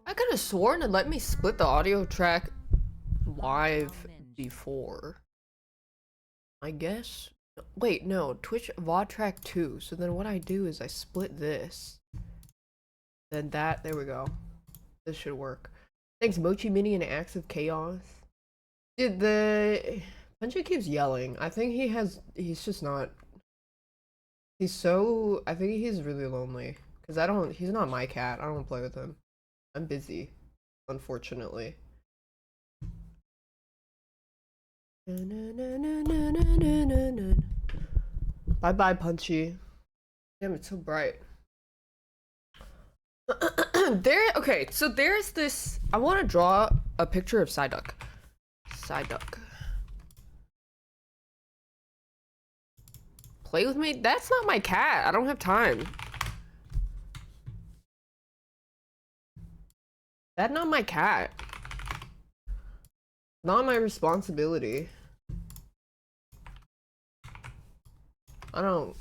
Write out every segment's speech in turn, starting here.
I could have sworn it let me split the audio track live before. I guess. Wait, no. Twitch VOD track 2. So then what I do is I split this. Then that. There we go. This should work. Thanks, Mochi Mini and Acts of Chaos. Dude, the Punchy keeps yelling. I think he's just not. He's so. I think he's really lonely. Because I don't. He's not my cat. I don't play with him. I'm busy. Unfortunately. Bye bye, Punchy. Damn, it's so bright. Okay, so there's this. I want to draw a picture of Psyduck. Psyduck. Play with me? That's not my cat. I don't have time. That's not my cat. Not my responsibility. I don't.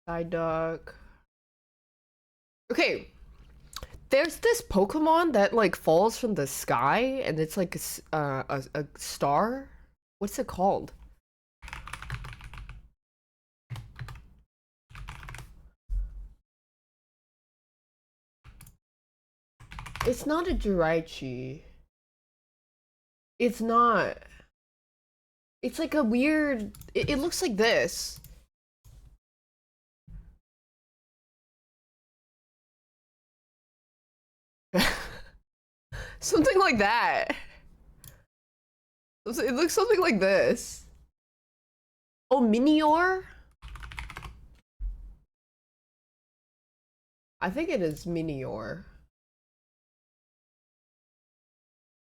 Psyduck. Okay. There's this Pokemon that like falls from the sky and it's like a star. What's it called? It's not a Jiraichi. It's not. It's like a weird. It looks like this. Something like that. It looks something like this. Oh, Minior? I think it is Minior.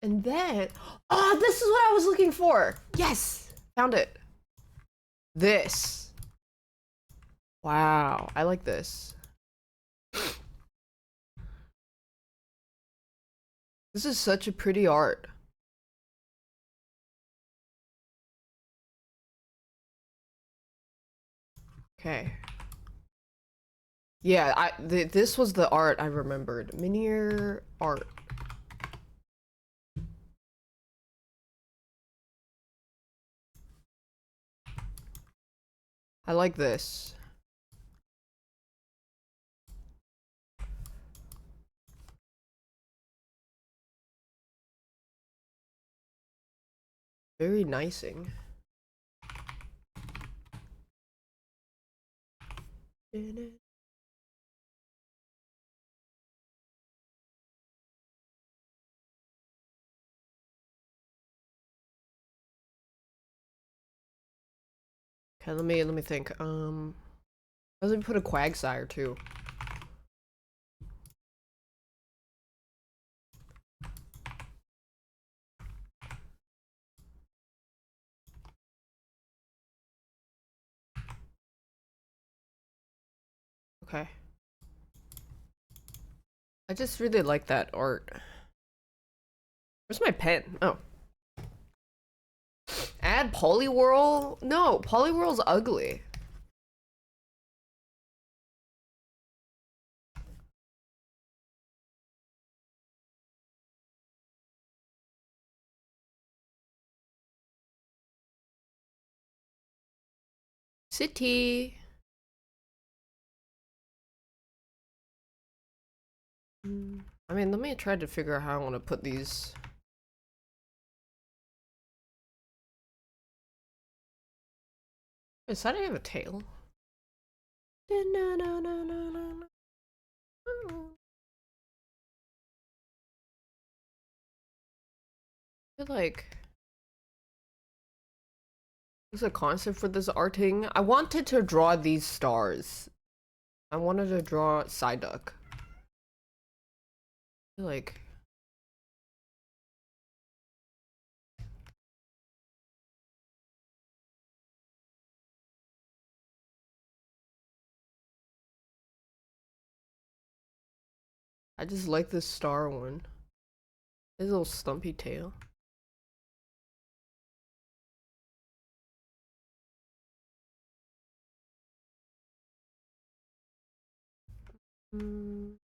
And then, oh, this is what I was looking for. Yes, found it. This. Wow, I like this. This is such a pretty art. Okay. Yeah, this was the art I remembered. Minior art. I like this. Very nicing. Okay, let me think. Let me put a Quagsire too. Okay. I just really like that art. Where's my pen? Oh. Add Poliwhirl? No, Poliwhirl's ugly. City. I mean, let me try to figure out how I want to put these. Is that have a tail? I feel like there's a concept for this arting. I wanted to draw these stars. I wanted to draw Psyduck. I feel like I just like this star one. His little stumpy tail. Mm,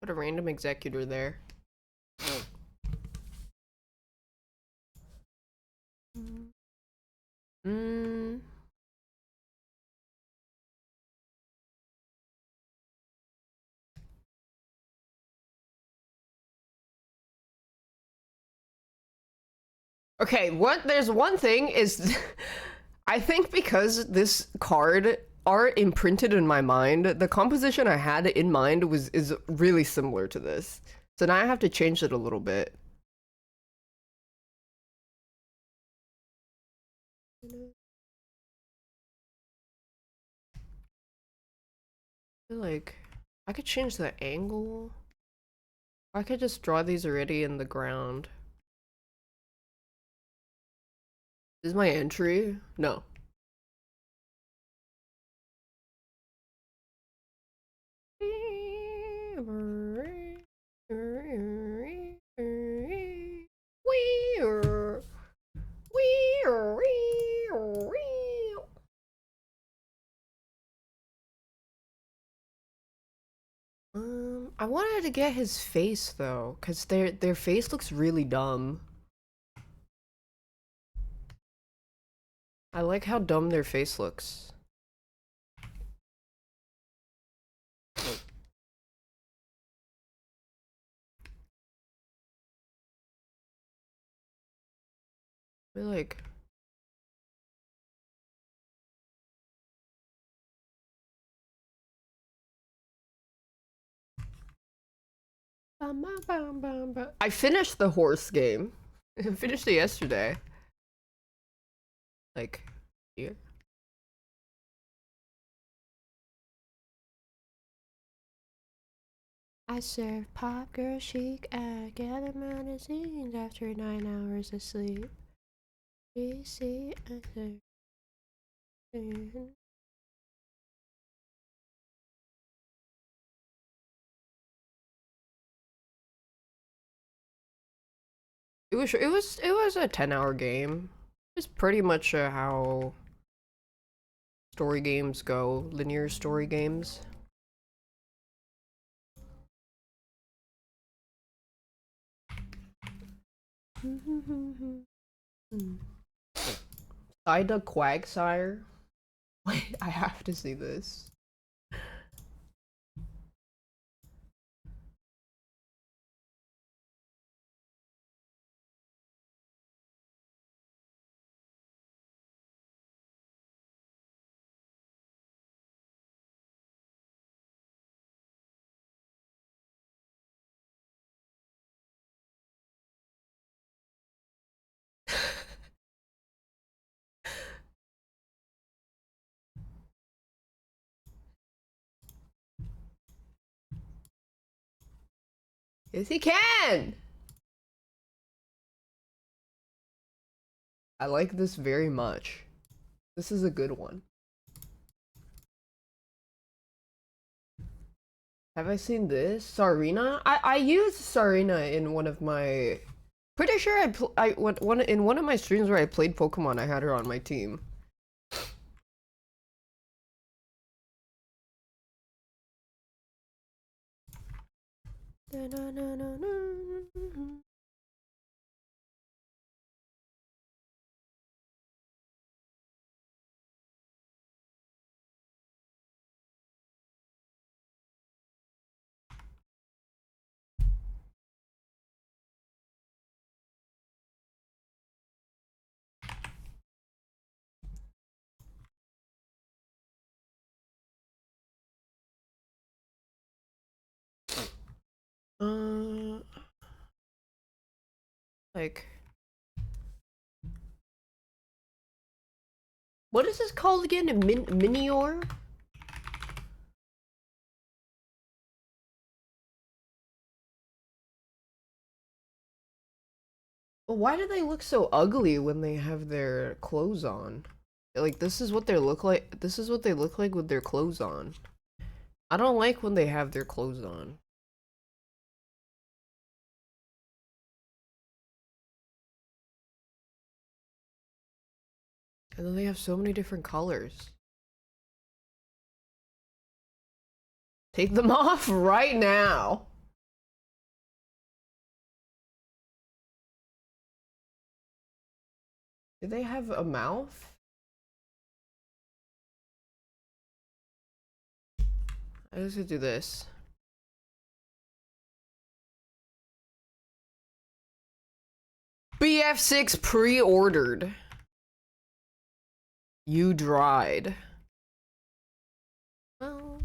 put a random executor there. Mm. Okay, there's one thing is I think because this card art imprinted in my mind, the composition I had in mind is really similar to this. So now I have to change it a little bit. I feel like I could change the angle. Or I could just draw these already in the ground. Is my entry? No. I wanted to get his face though, cause their face looks really dumb. I like how dumb their face looks. I feel like I finished the horse game. I finished it yesterday. Like, here. I serve pop girl chic. I gather magazines after 9 hours of sleep. DC, I serve. It was a 10-hour game. It's pretty much how story games go, linear story games. Ida Quagsire. Wait, I have to see this. Yes, he can! I like this very much. This is a good one. Have I seen this? Sarina? I used Sarina in one of my... Pretty sure in one of my streams where I played Pokemon, I had her on my team. Uh, like... What is this called again? A Minior? Why do they look so ugly when they have their clothes on? Like, this is what they look like. This is what they look like with their clothes on. I don't like when they have their clothes on. And then they have so many different colors. Take them off right now. Do they have a mouth? I just gonna do this. BF6 pre-ordered. You dried. Oh.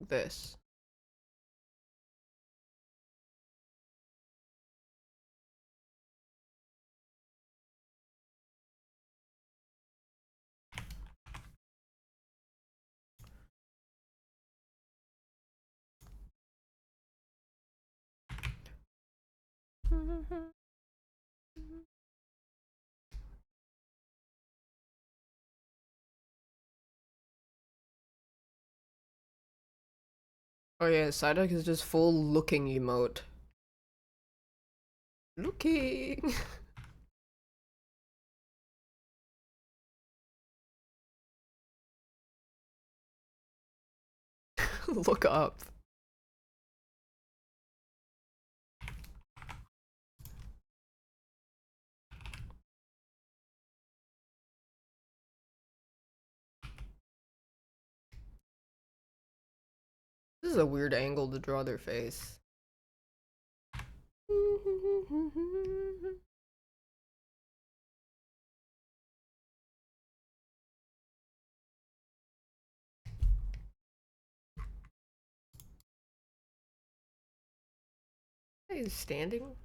This. Oh yeah, Psyduck is just full looking emote. Looking. Look up. This is a weird angle to draw their face. He's standing.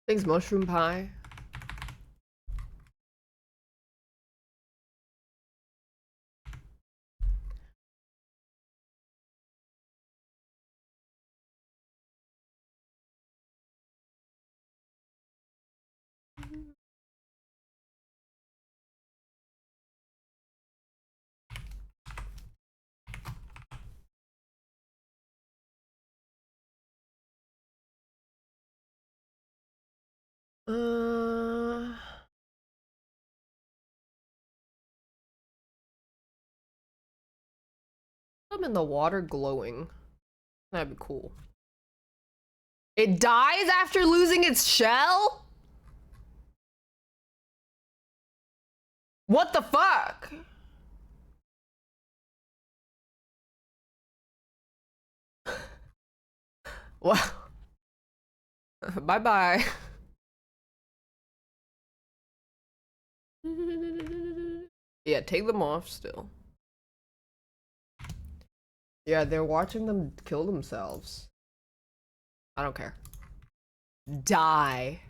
Thanks, mushroom pie. I'm in the water glowing. That'd be cool. It dies after losing its shell? What the fuck? Wow. Bye-bye. Yeah, take them off still. Yeah, they're watching them kill themselves. I don't care. Die.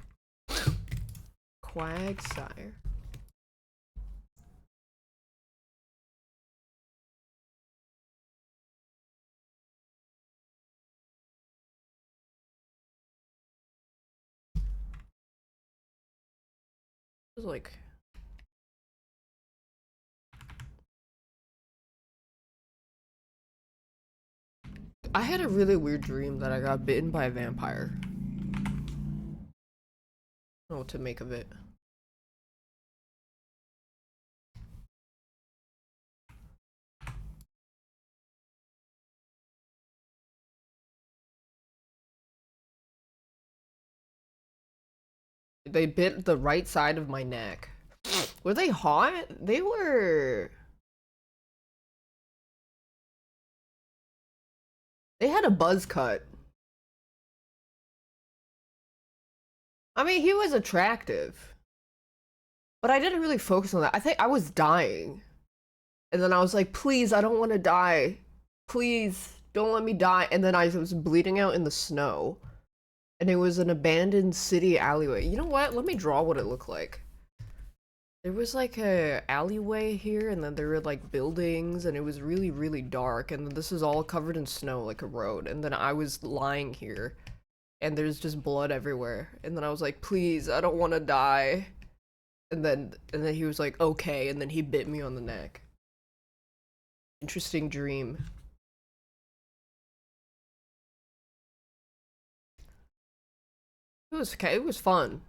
Quagsire. It was like... I had a really weird dream that I got bitten by a vampire. I don't know what to make of it. They bit the right side of my neck. Were they hot? They were... They had a buzz cut. I mean, he was attractive. But I didn't really focus on that. I think I was dying. And then I was like, please, I don't want to die. Please, don't let me die. And then I was bleeding out in the snow. And it was an abandoned city alleyway. You know what? Let me draw what it looked like. There was like a alleyway here, and then there were like buildings, and it was really, really dark. And then this is all covered in snow, like a road. And then I was lying here. and there's just blood everywhere. And then I was like, please, I don't want to die. And then he was like, okay, and then he bit me on the neck. Interesting dream. It was fun.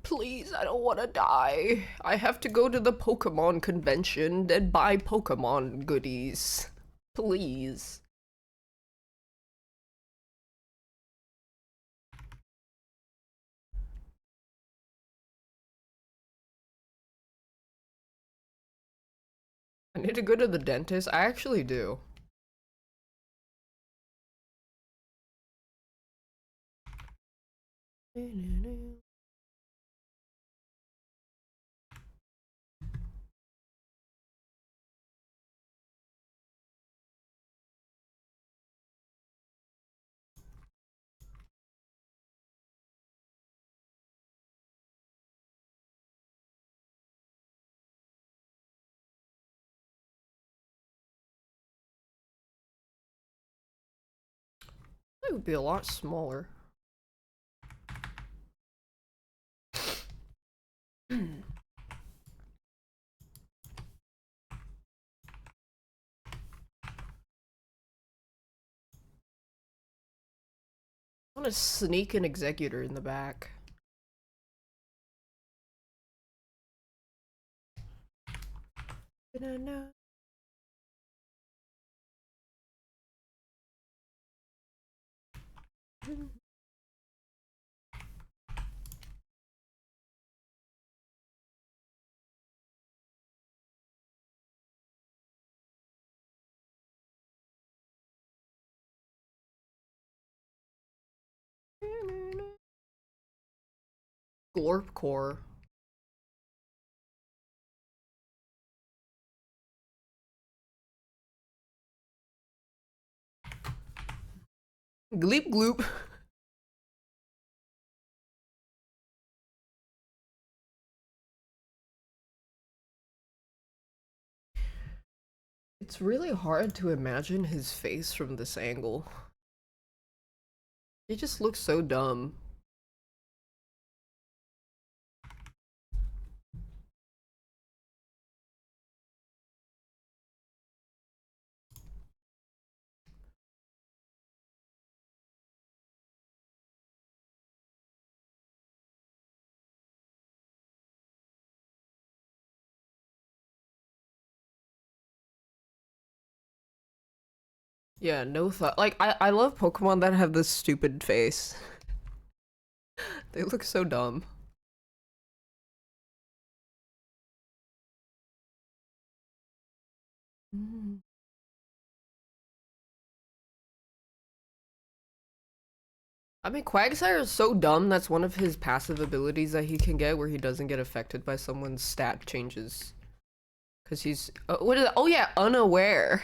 Please, I don't want to die. I have to go to the Pokemon convention and buy Pokemon goodies. Please. I need to go to the dentist. I actually do. It would be a lot smaller. I want to sneak an executor in the back. Glorp core. Gleep gloop. It's really hard to imagine his face from this angle. He just looks so dumb. Yeah, no thought. Like, I love Pokemon that have this stupid face. They look so dumb. I mean, Quagsire is so dumb, that's one of his passive abilities that he can get where he doesn't get affected by someone's stat changes. Because he's, what is it? Oh yeah, unaware.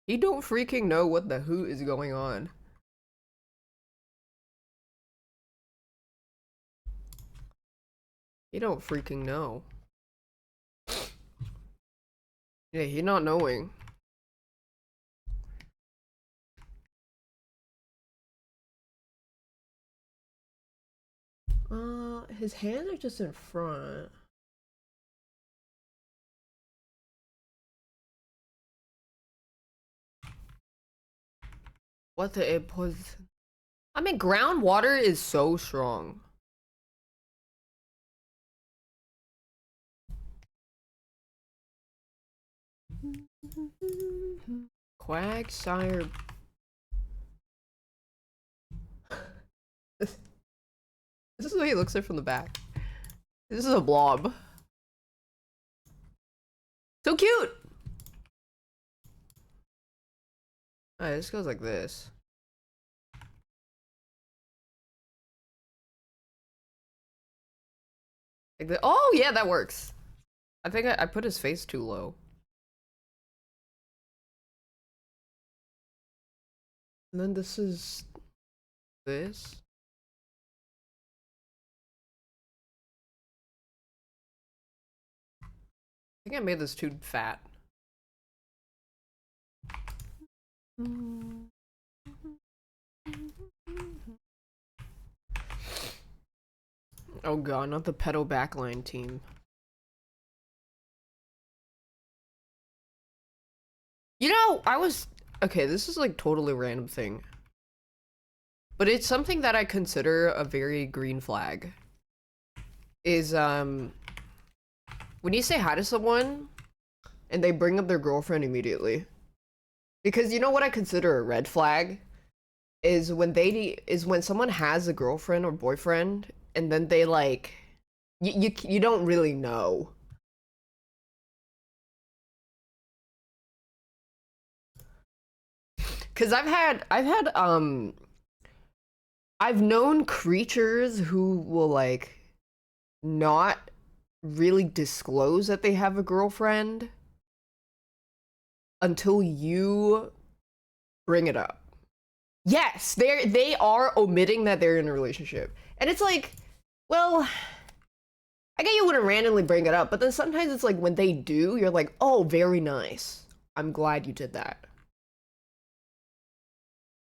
He don't freaking know what the hoot is going on. He don't freaking know. Yeah, he not knowing. His hands are just in front. What the it was? I mean, groundwater is so strong. Quagsire. This is the way he looks like from the back. This is a blob. So cute! Alright, this goes like this. Like the oh yeah, that works. I think I put his face too low. And then this is this. I think I made this too fat. Oh god, not the pedo backline team. You know, okay, this is like totally random thing. But it's something that I consider a very green flag. Is, when you say hi to someone, and they bring up their girlfriend immediately. Because you know what I consider a red flag? Is when someone has a girlfriend or boyfriend, and then they like, you don't really know. Cause I've known creatures who will like not really disclose that they have a girlfriend until you bring it up. Yes, they are omitting that they're in a relationship. And it's like, well, I get you wouldn't randomly bring it up, but then sometimes it's like when they do, you're like, oh, very nice. I'm glad you did that.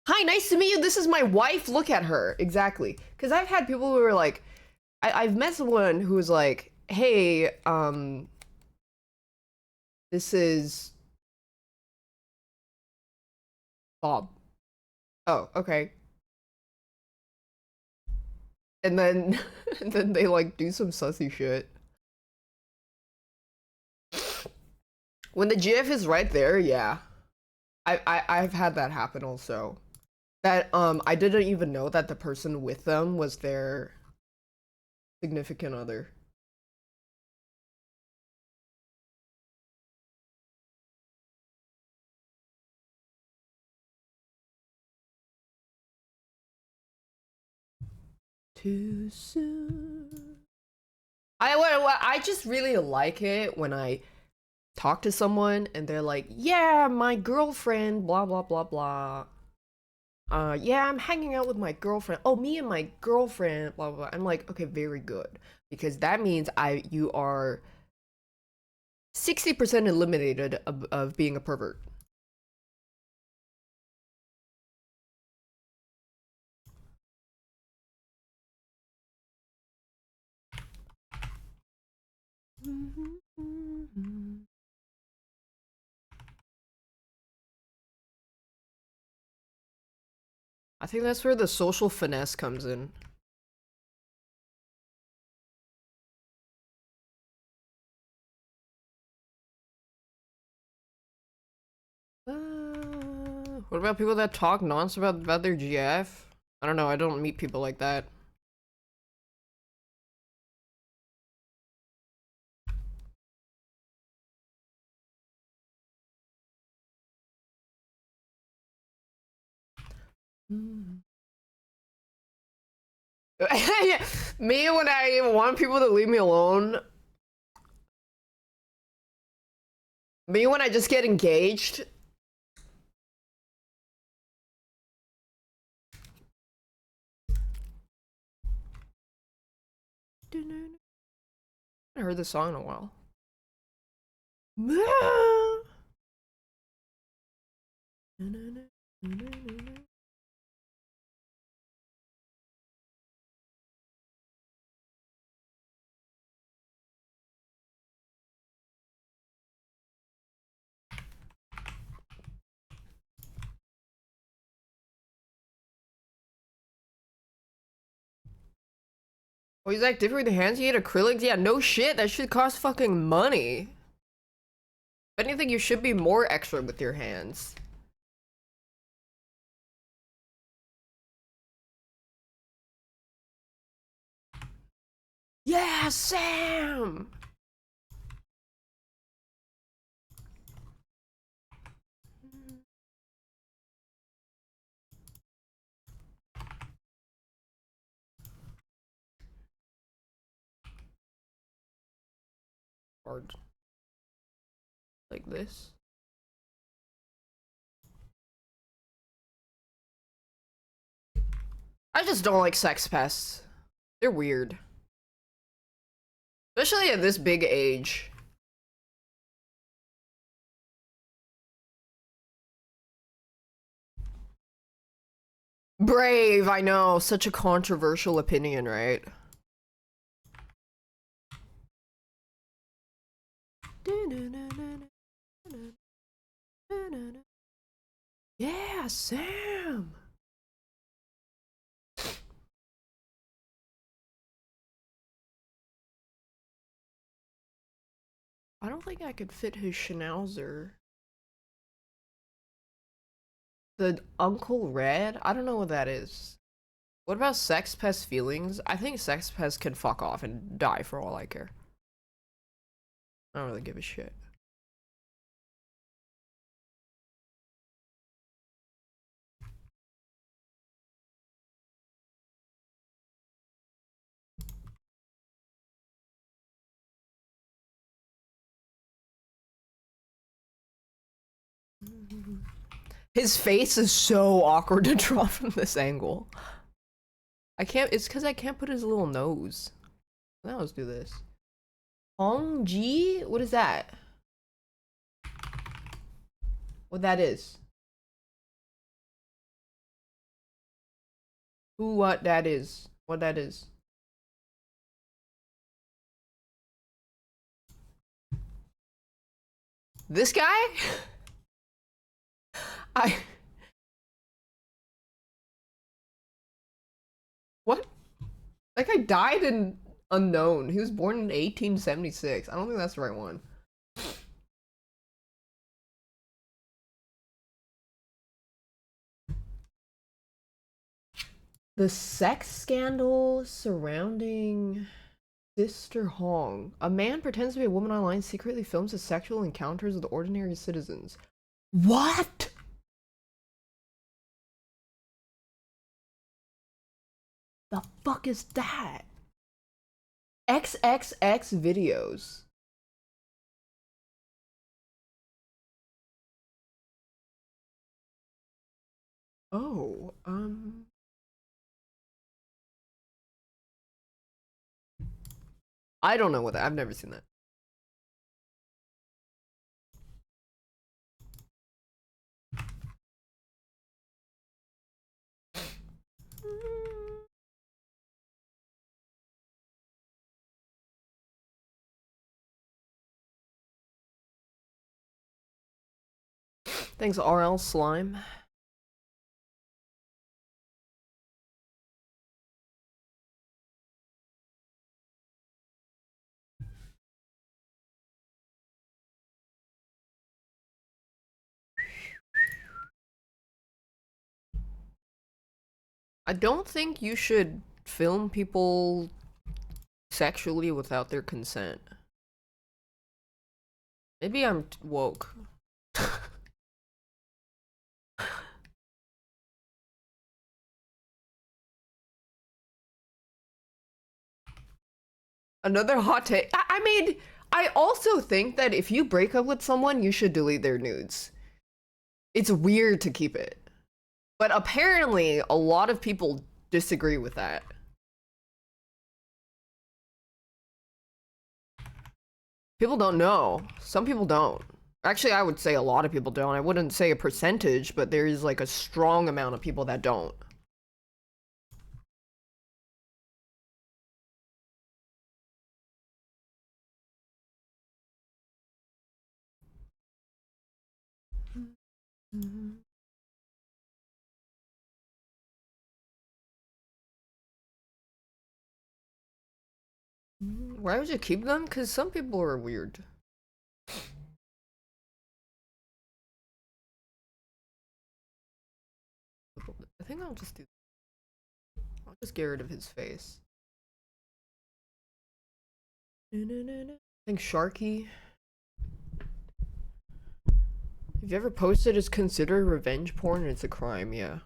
Hi, nice to meet you. This is my wife. Look at her. Exactly. Because I've had people who are like, I've met someone who was like, hey, this is Bob. Oh, okay. And then, and then they like do some sussy shit. When the GIF is right there, yeah. I've had that happen also. That I didn't even know that the person with them was their significant other. Too soon. I just really like it when I talk to someone and they're like, yeah, my girlfriend, blah blah blah blah. Yeah, I'm hanging out with my girlfriend. Oh, me and my girlfriend, blah blah blah. I'm like, okay, very good. Because that means you are 60% eliminated of being a pervert. I think that's where the social finesse comes in. What about people that talk nonsense about their GF? I don't know, I don't meet people like that. Me, when I want people to leave me alone. Me, when I just get engaged. I heard this song in a while. Oh, he's like different with the hands. He had acrylics. Yeah, no shit. That shit costs fucking money. If anything, you should be more extra with your hands. Yeah, Sam. Hard. Like this. I just don't like sex pests. They're weird. Especially at this big age. Brave, I know. Such a controversial opinion, right? Yeah, Sam. I don't think I could fit his schnauzer. The Uncle Red? I don't know what that is. What about Sex Pest feelings? I think Sex Pest can fuck off and die for all I care. I don't really give a shit. His face is so awkward to draw from this angle. I can't, it's because I can't put his little nose. Now let's do this. Hong Ji? What is that? What that is? Who, what that is? What that is? This guy? I. What? That guy died in unknown. He was born in 1876. I don't think that's the right one. The sex scandal surrounding Sister Hong. A man pretends to be a woman online, secretly films his sexual encounters with ordinary citizens. What? The fuck is that? XXX videos. Oh, I don't know what that. I've never seen that. Thanks, RL Slime. I don't think you should film people sexually without their consent. Maybe I'm woke. Another hot take. I mean, I also think that if you break up with someone, you should delete their nudes. It's weird to keep it. But apparently, a lot of people disagree with that. People don't know. Some people don't. Actually, I would say a lot of people don't. I wouldn't say a percentage, but there is like a strong amount of people that don't. Why would you keep them? Because some people are weird. I think I'll just do. I'll just get rid of his face. I think Sharky. If you ever posted is considered revenge porn, it's a crime, yeah.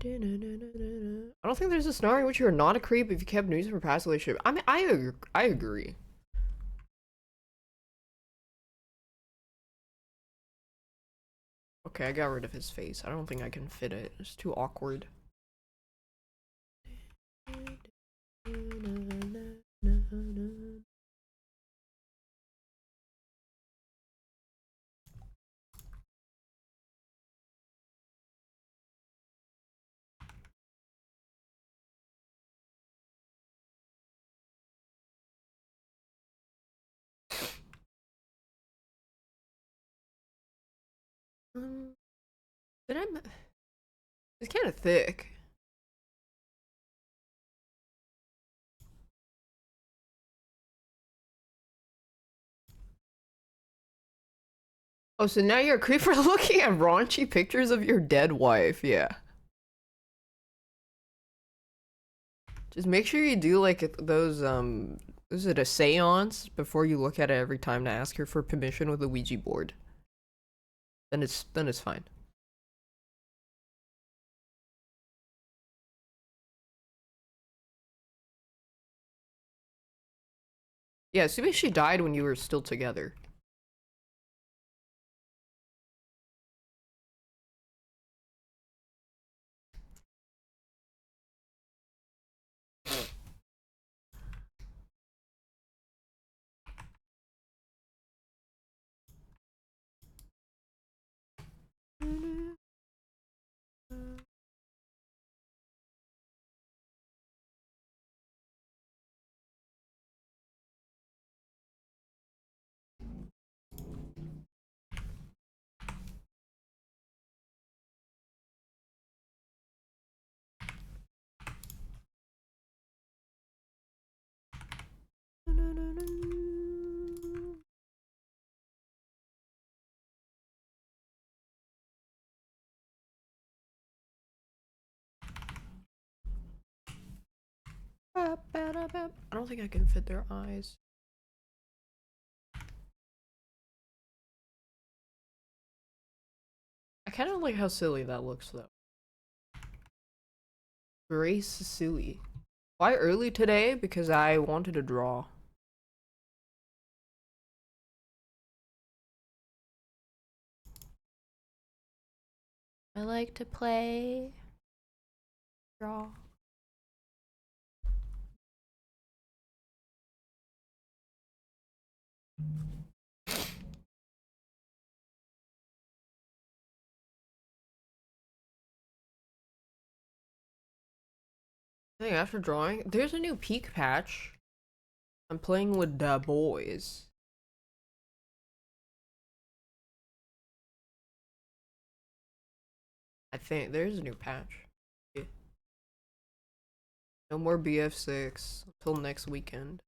I don't think there's a scenario in which you're not a creep if you kept news from a past relationship. I mean, I agree. Okay, I got rid of his face. I don't think I can fit it. It's too awkward. Um, did I? It's kind of thick. Oh, so now you're a creep for looking at raunchy pictures of your dead wife. Yeah. Just make sure you do like those is it a seance before you look at it every time to ask her for permission with a Ouija board. Then it's fine. Yeah, assuming she died when you were still together. I don't think I can fit their eyes. I kind of like how silly that looks though. Grace silly. Why early today? Because I wanted to draw. I like to play. Draw. I think after drawing, there's a new peak patch. I'm playing with the boys. I think there's a new patch. Yeah. No more BF6 until next weekend.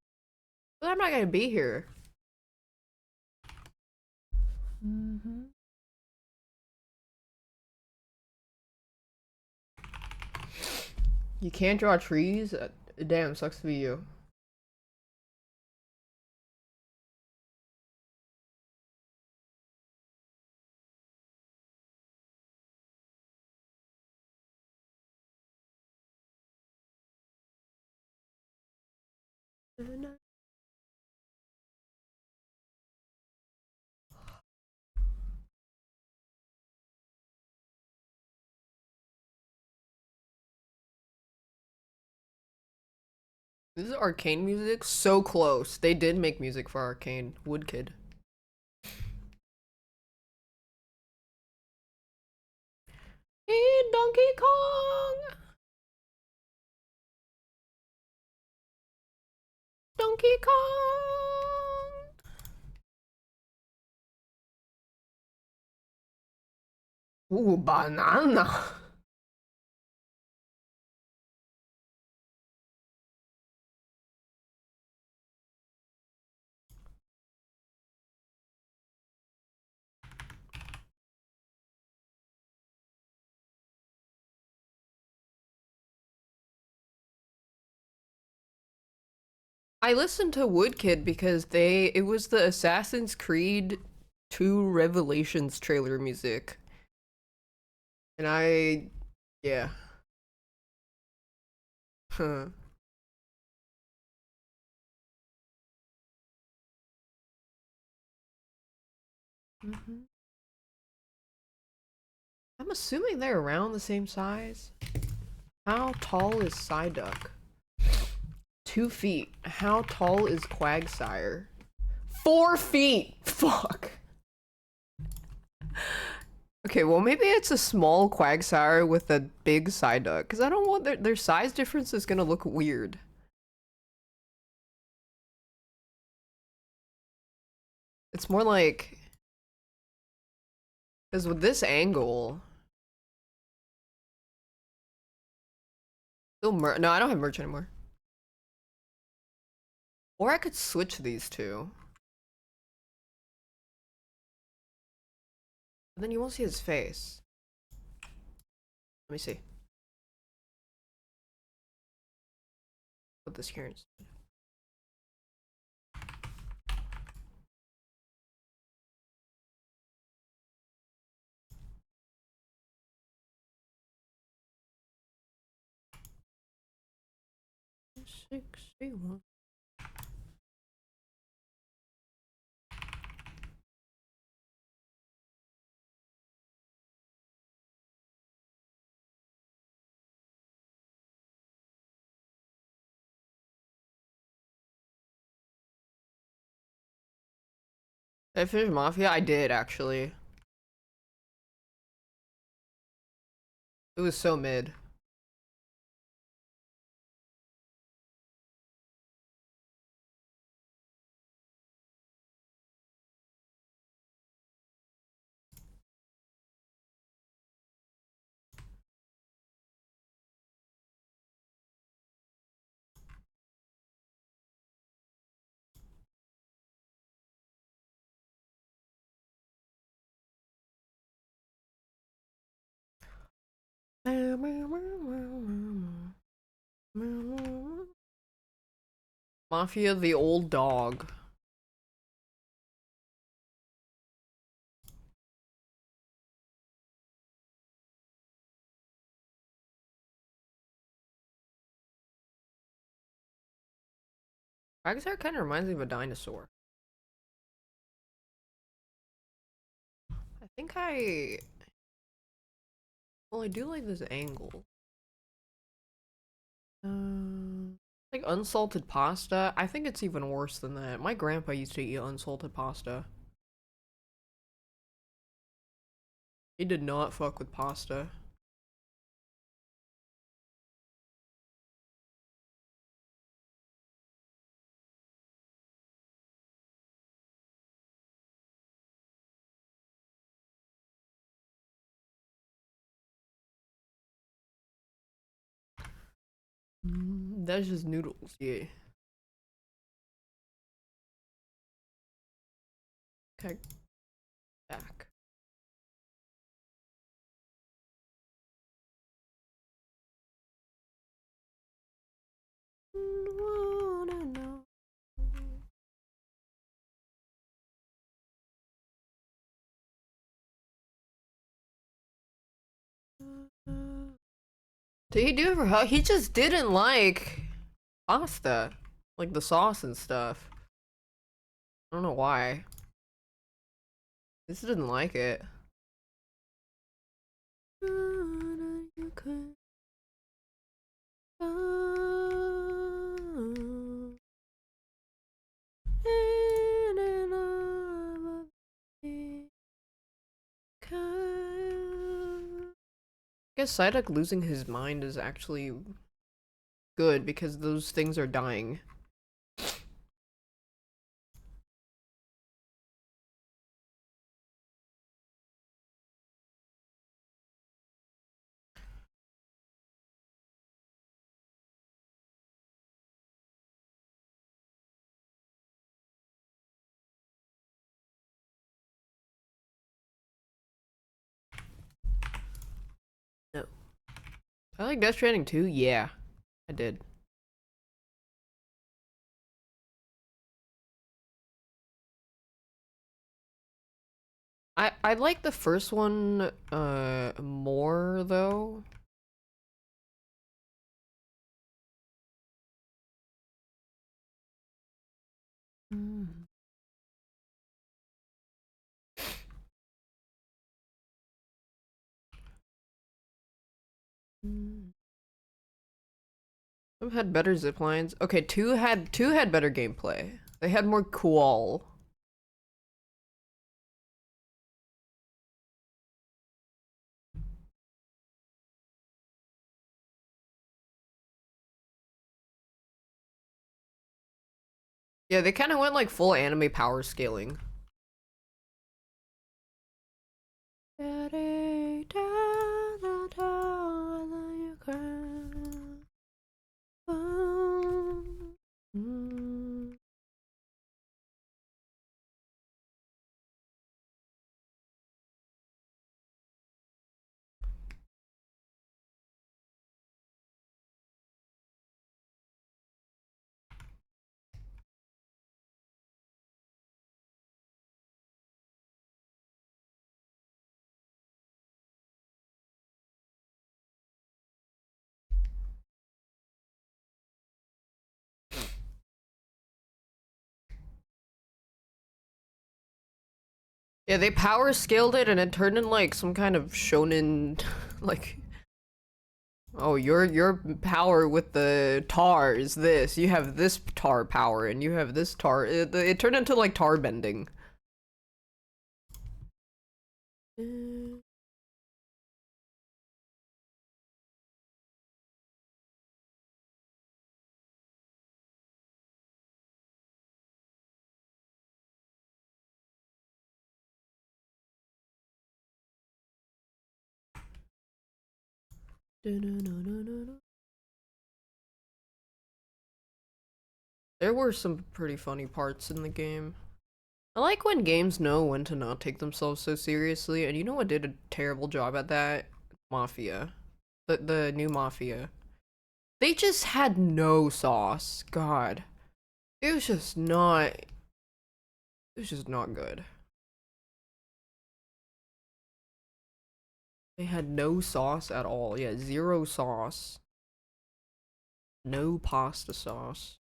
But I'm not gonna be here. You can't draw trees? Damn, sucks to be you. This is Arcane music, so close. They did make music for Arcane. Woodkid. Hey, Donkey Kong! Donkey Kong! Ooh, banana! I listened to Woodkid because it was the Assassin's Creed 2 Revelations trailer music. And yeah. Huh. I'm assuming they're around the same size. How tall is Psyduck? 2 feet. How tall is Quagsire? 4 feet! Fuck. Okay, well maybe it's a small Quagsire with a big Psyduck, because I don't want their size difference is gonna look weird. It's more like Because with this angle, still no, I don't have merch anymore. Or I could switch these two. But then you won't see his face. Let me see. Put this here instead. $61. Did I finish Mafia? I did, actually. It was so mid. Mafia, the old dog. Dragon's kind of reminds me of a dinosaur. I think well, I do like this angle. Like unsalted pasta. I think it's even worse than that. My grandpa used to eat unsalted pasta. He did not fuck with pasta. That's just noodles, yeah. Okay, back. Did he do it for how? He just didn't like pasta, like the sauce and stuff. I don't know why. He just didn't like it. I guess Psyduck losing his mind is actually good because those things are dying. No. I like Death Stranding too. Yeah, I did. I like the first one more though. Mm. Some had better zip lines. Okay, two had better gameplay. They had more cool. Yeah, they kind of went like full anime power scaling. Daddy, down the tower that you cry. Yeah, they power scaled it and it turned in like some kind of shonen like oh your power with the tar is this. You have this tar power and you have this tar. It turned into like tar bending. There were some pretty funny parts in the game. I like when games know when to not take themselves so seriously, and you know what did a terrible job at that? Mafia. The new Mafia. They just had no sauce. God. It was just not good. They had no sauce at all. Yeah, zero sauce. No pasta sauce.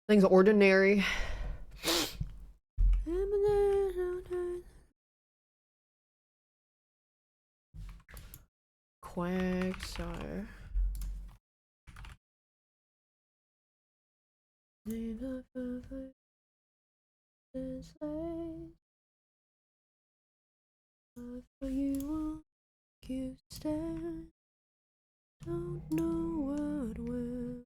Things ordinary. Quagsire. For you, you stand. Don't know what will.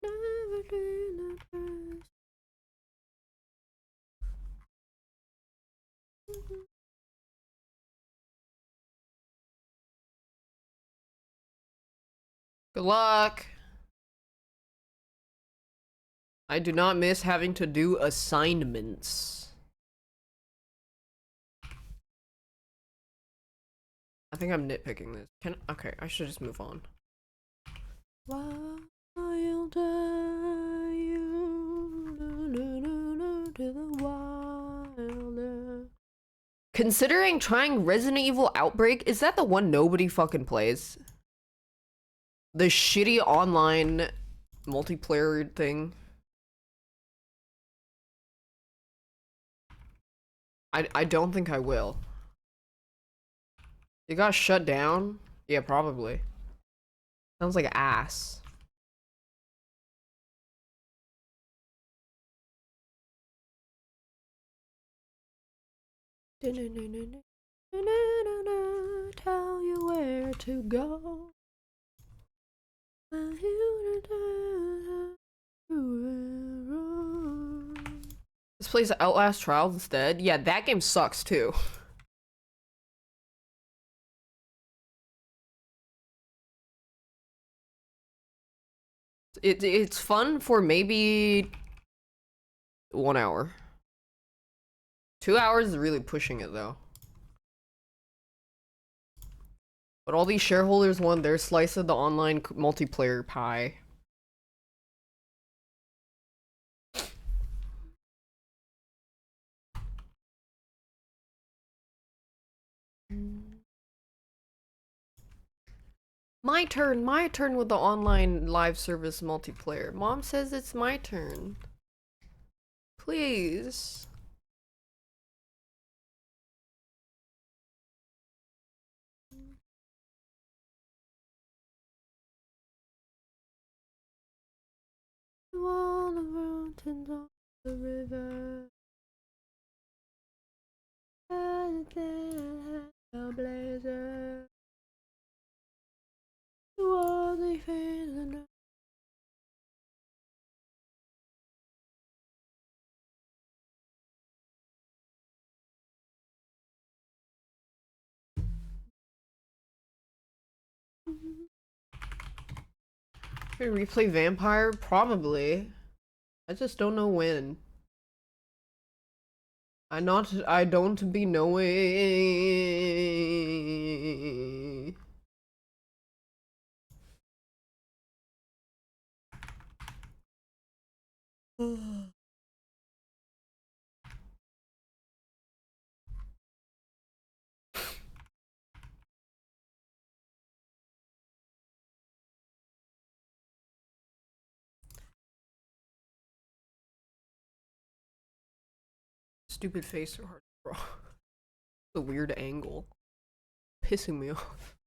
Never do the best. Good luck. I do not miss having to do assignments. I think I'm nitpicking this. Okay, I should just move on. Wild to the wilder. Considering trying Resident Evil Outbreak, is that the one nobody fucking plays? The shitty online multiplayer thing. I don't think I will. It got shut down? Yeah, probably. Sounds like ass. Tell you where to go. This plays Outlast Trials instead. Yeah, that game sucks too. It's fun for maybe 1 hour. 2 hours is really pushing it though. But all these shareholders want their slice of the online multiplayer pie. My turn with the online live service multiplayer. Mom says it's my turn. Please. All the mountains on the river. A blazer. All the fans Should we replay Vampire? Probably. I just don't know when. I don't be knowing. Stupid face so hard to draw. The weird angle. Pissing me off.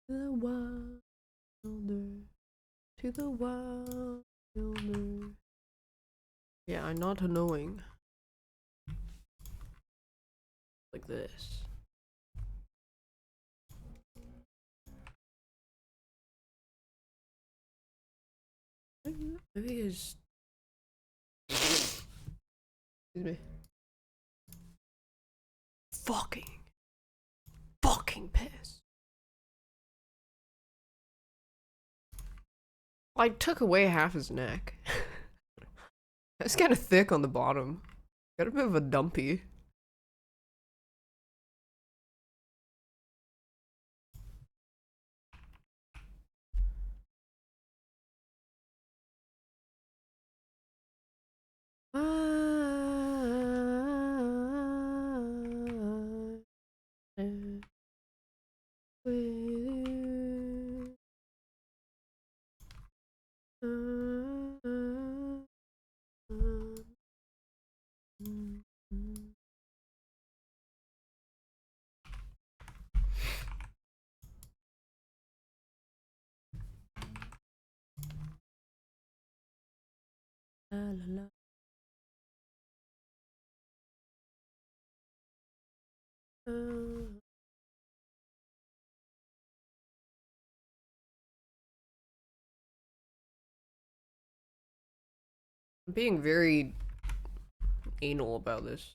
The wilder. To the wilder. Yeah, I'm not annoying. Like this. Maybe it's... Excuse me. Fucking piss. I took away half his neck. It's kind of thick on the bottom. Got a bit of a dumpy. I'm being very anal about this.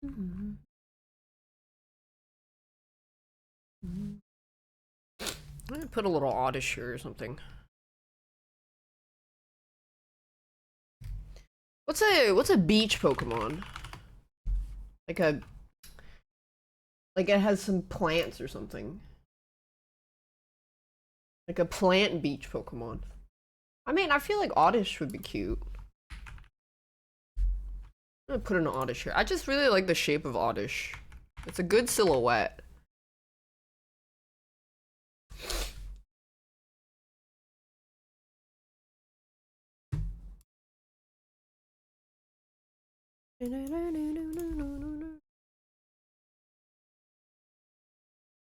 I'm gonna put a little oddish here or something. What's a beach Pokemon? Like it has some plants or something. Like a plant beach Pokemon. I mean, I feel like Oddish would be cute. I'm gonna put an Oddish here. I just really like the shape of Oddish. It's a good silhouette.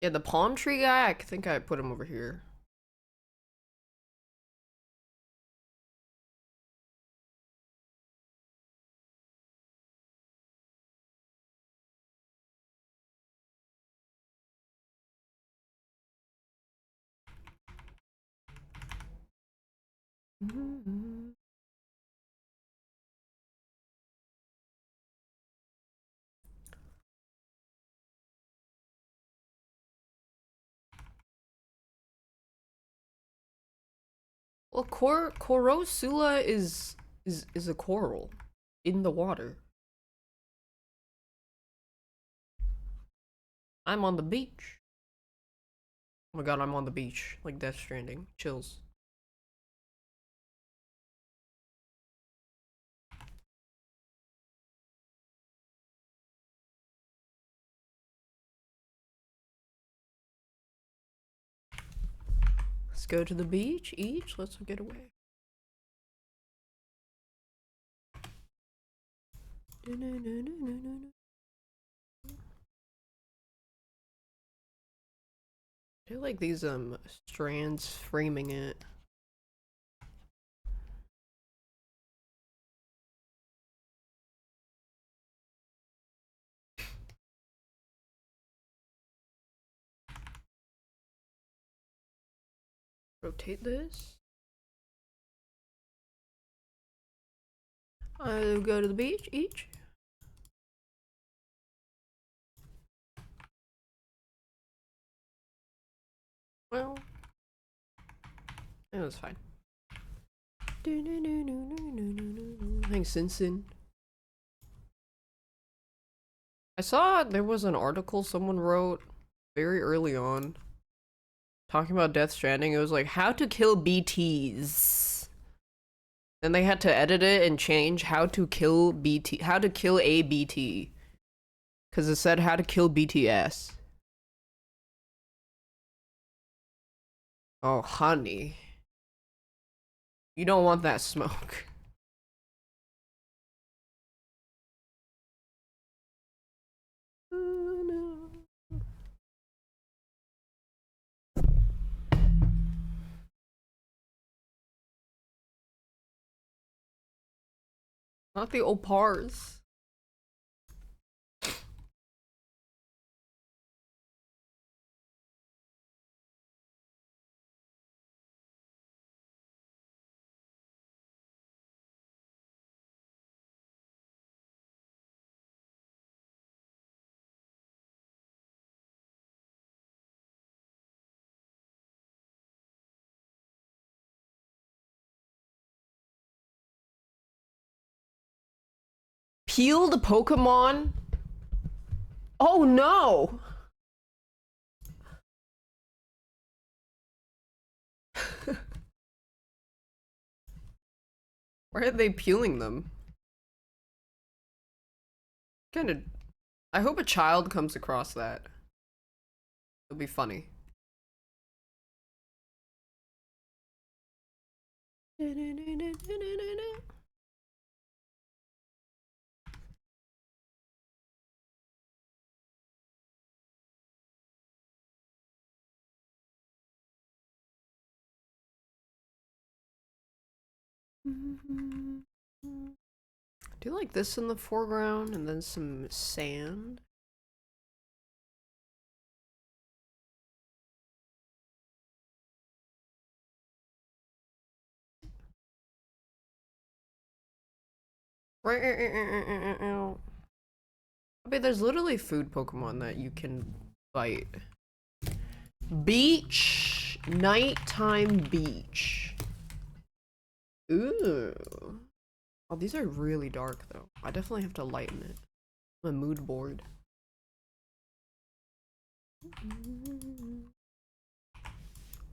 Yeah, the palm tree guy, I think I put him over here. Well, Corosula is a coral in the water. I'm on the beach. Oh my god, I'm on the beach. Like Death Stranding. Chills. Let's go to the beach each. Let's get away. I feel like these strands framing it. Rotate this. I'll go to the beach each. Well, it was fine. Thanks, Sin. I saw there was an article someone wrote very early on talking about Death Stranding. It was like how to kill BTs. Then they had to edit it and change how to kill a BT. Cause it said how to kill BTS. Oh, honey. You don't want that smoke. Not the opars. Peeled Pokemon? Oh no! Why are they peeling them? Kinda. I hope a child comes across that. It'll be funny. Do like this in the foreground and then some sand. I mean, there's literally food Pokemon that you can bite. Beach. Nighttime beach. Ooh. Oh, these are really dark though. I definitely have to lighten it. I'm a mood board.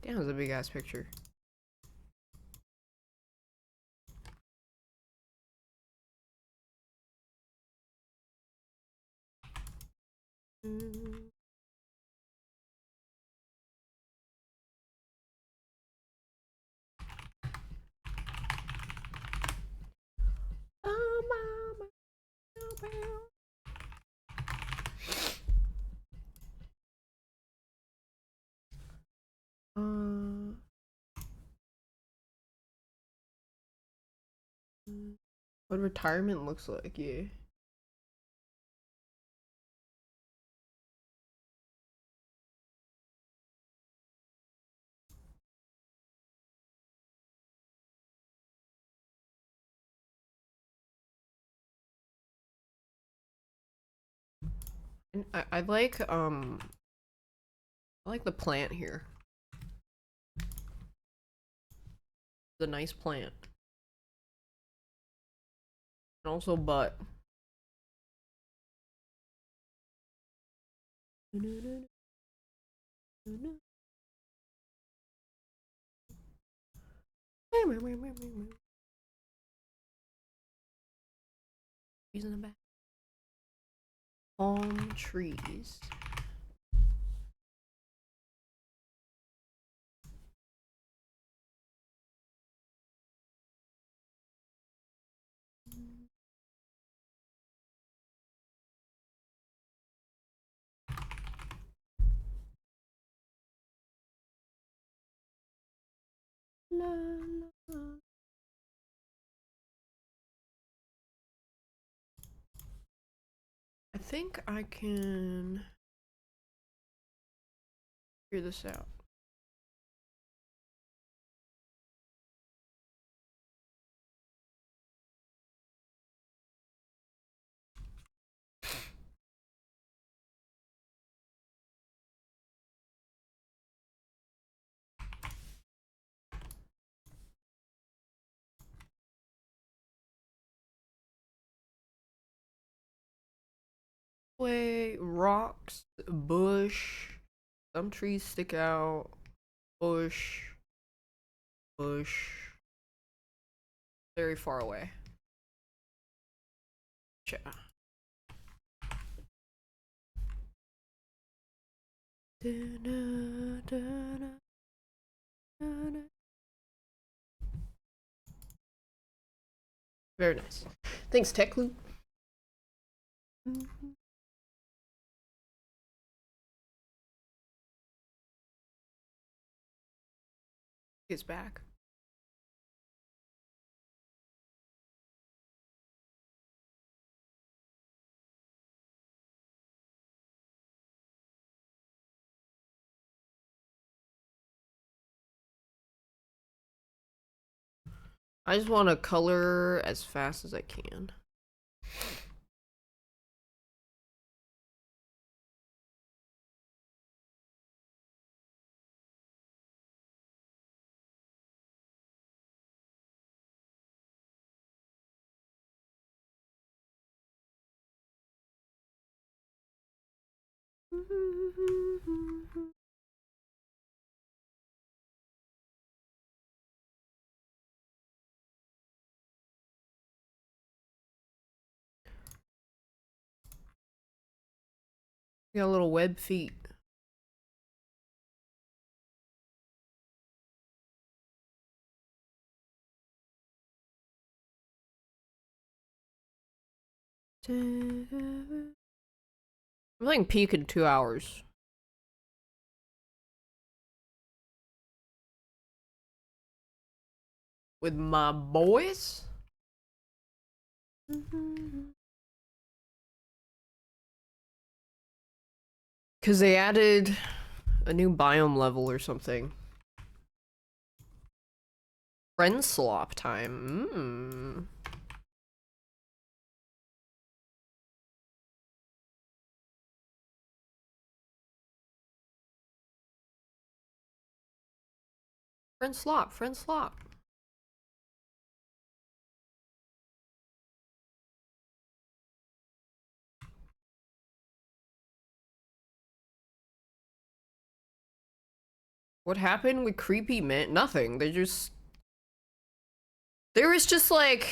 Damn, that's a big ass picture. What retirement looks like, yeah. And I like the plant here. The nice plant. And also butt. Trees in the back. Palm trees. La, la. I think I can figure this out. way, rocks, bush, some trees stick out, bush, bush, very far away. Yeah. Very nice. Thanks, Tech Loop. He's back. I just want to color as fast as I can. Got little web feet. I'm playing Peak in 2 hours. With my boys? Cause they added a new biome level or something. Friend slop time. Friend slop, friend slop. What happened with creepy man? Nothing. There was just like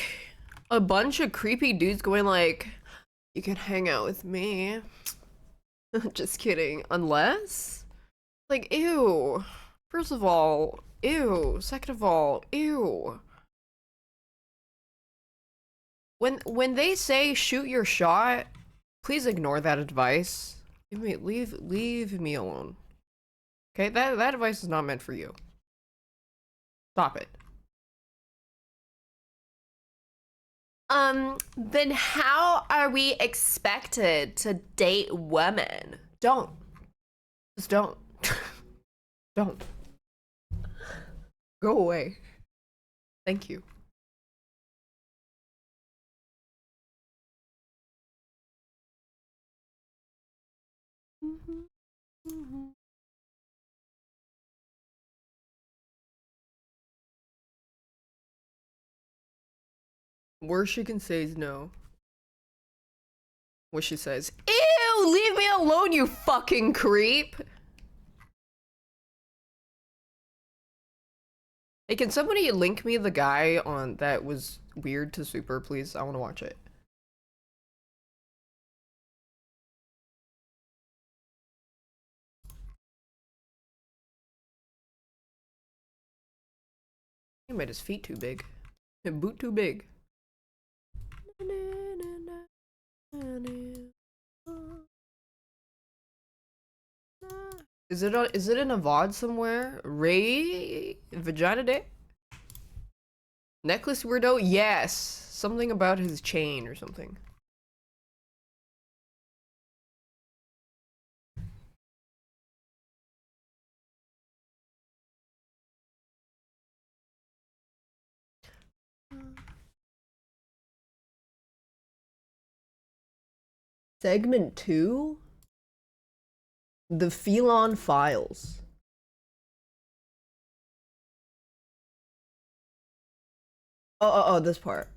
a bunch of creepy dudes going like, you can hang out with me. Just kidding. Unless? Like, ew. First of all, ew. Second of all, ew. When they say shoot your shot, please ignore that advice. Leave me alone. Okay, that advice is not meant for you. Stop it. Then how are we expected to date women? Don't. Just don't. Don't. Go away. Thank you. Worst she can say is no. What she says, ew, leave me alone, you fucking creep. Hey, can somebody link me the guy on that was weird to Super, please? I want to watch it. He made his feet too big. His boot too big. Is it in a VOD somewhere? Ray Vagina Day? Necklace weirdo? Yes. Something about his chain or something. Segment 2? The Felon Files. Oh, this part.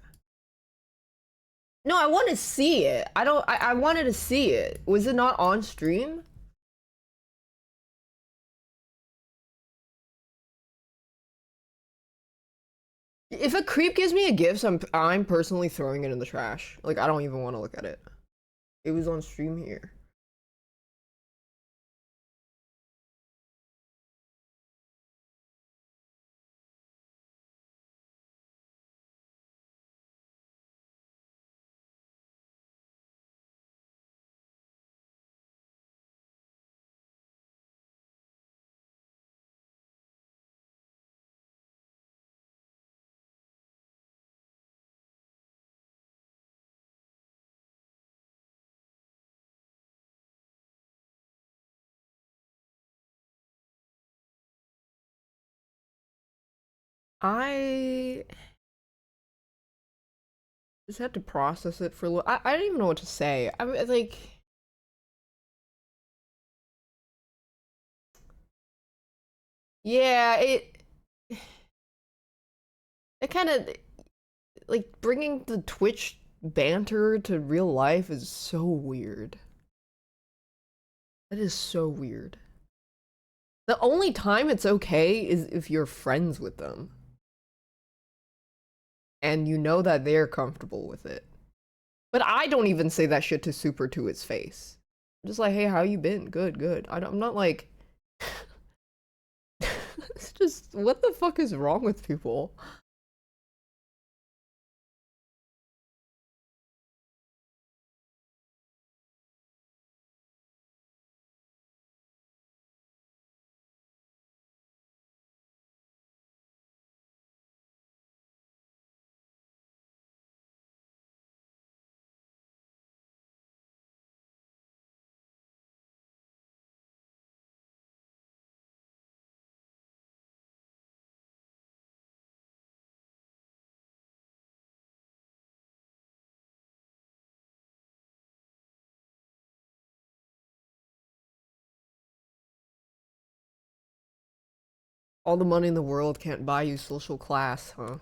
No, I want to see it. I don't. I wanted to see it. Was it not on stream? If a creep gives me a gift, I'm personally throwing it in the trash. Like I don't even want to look at it. It was on stream here. I just had to process it for a little. I didn't even know what to say. I mean, like, yeah, it kind of like bringing the Twitch banter to real life is so weird. That is so weird. The only time it's okay is if you're friends with them and you know that they're comfortable with it. But I don't even say that shit to Super to his face. I'm just like, hey, how you been? Good, good. I'm not like. It's just, what the fuck is wrong with people? All the money in the world can't buy you social class, huh?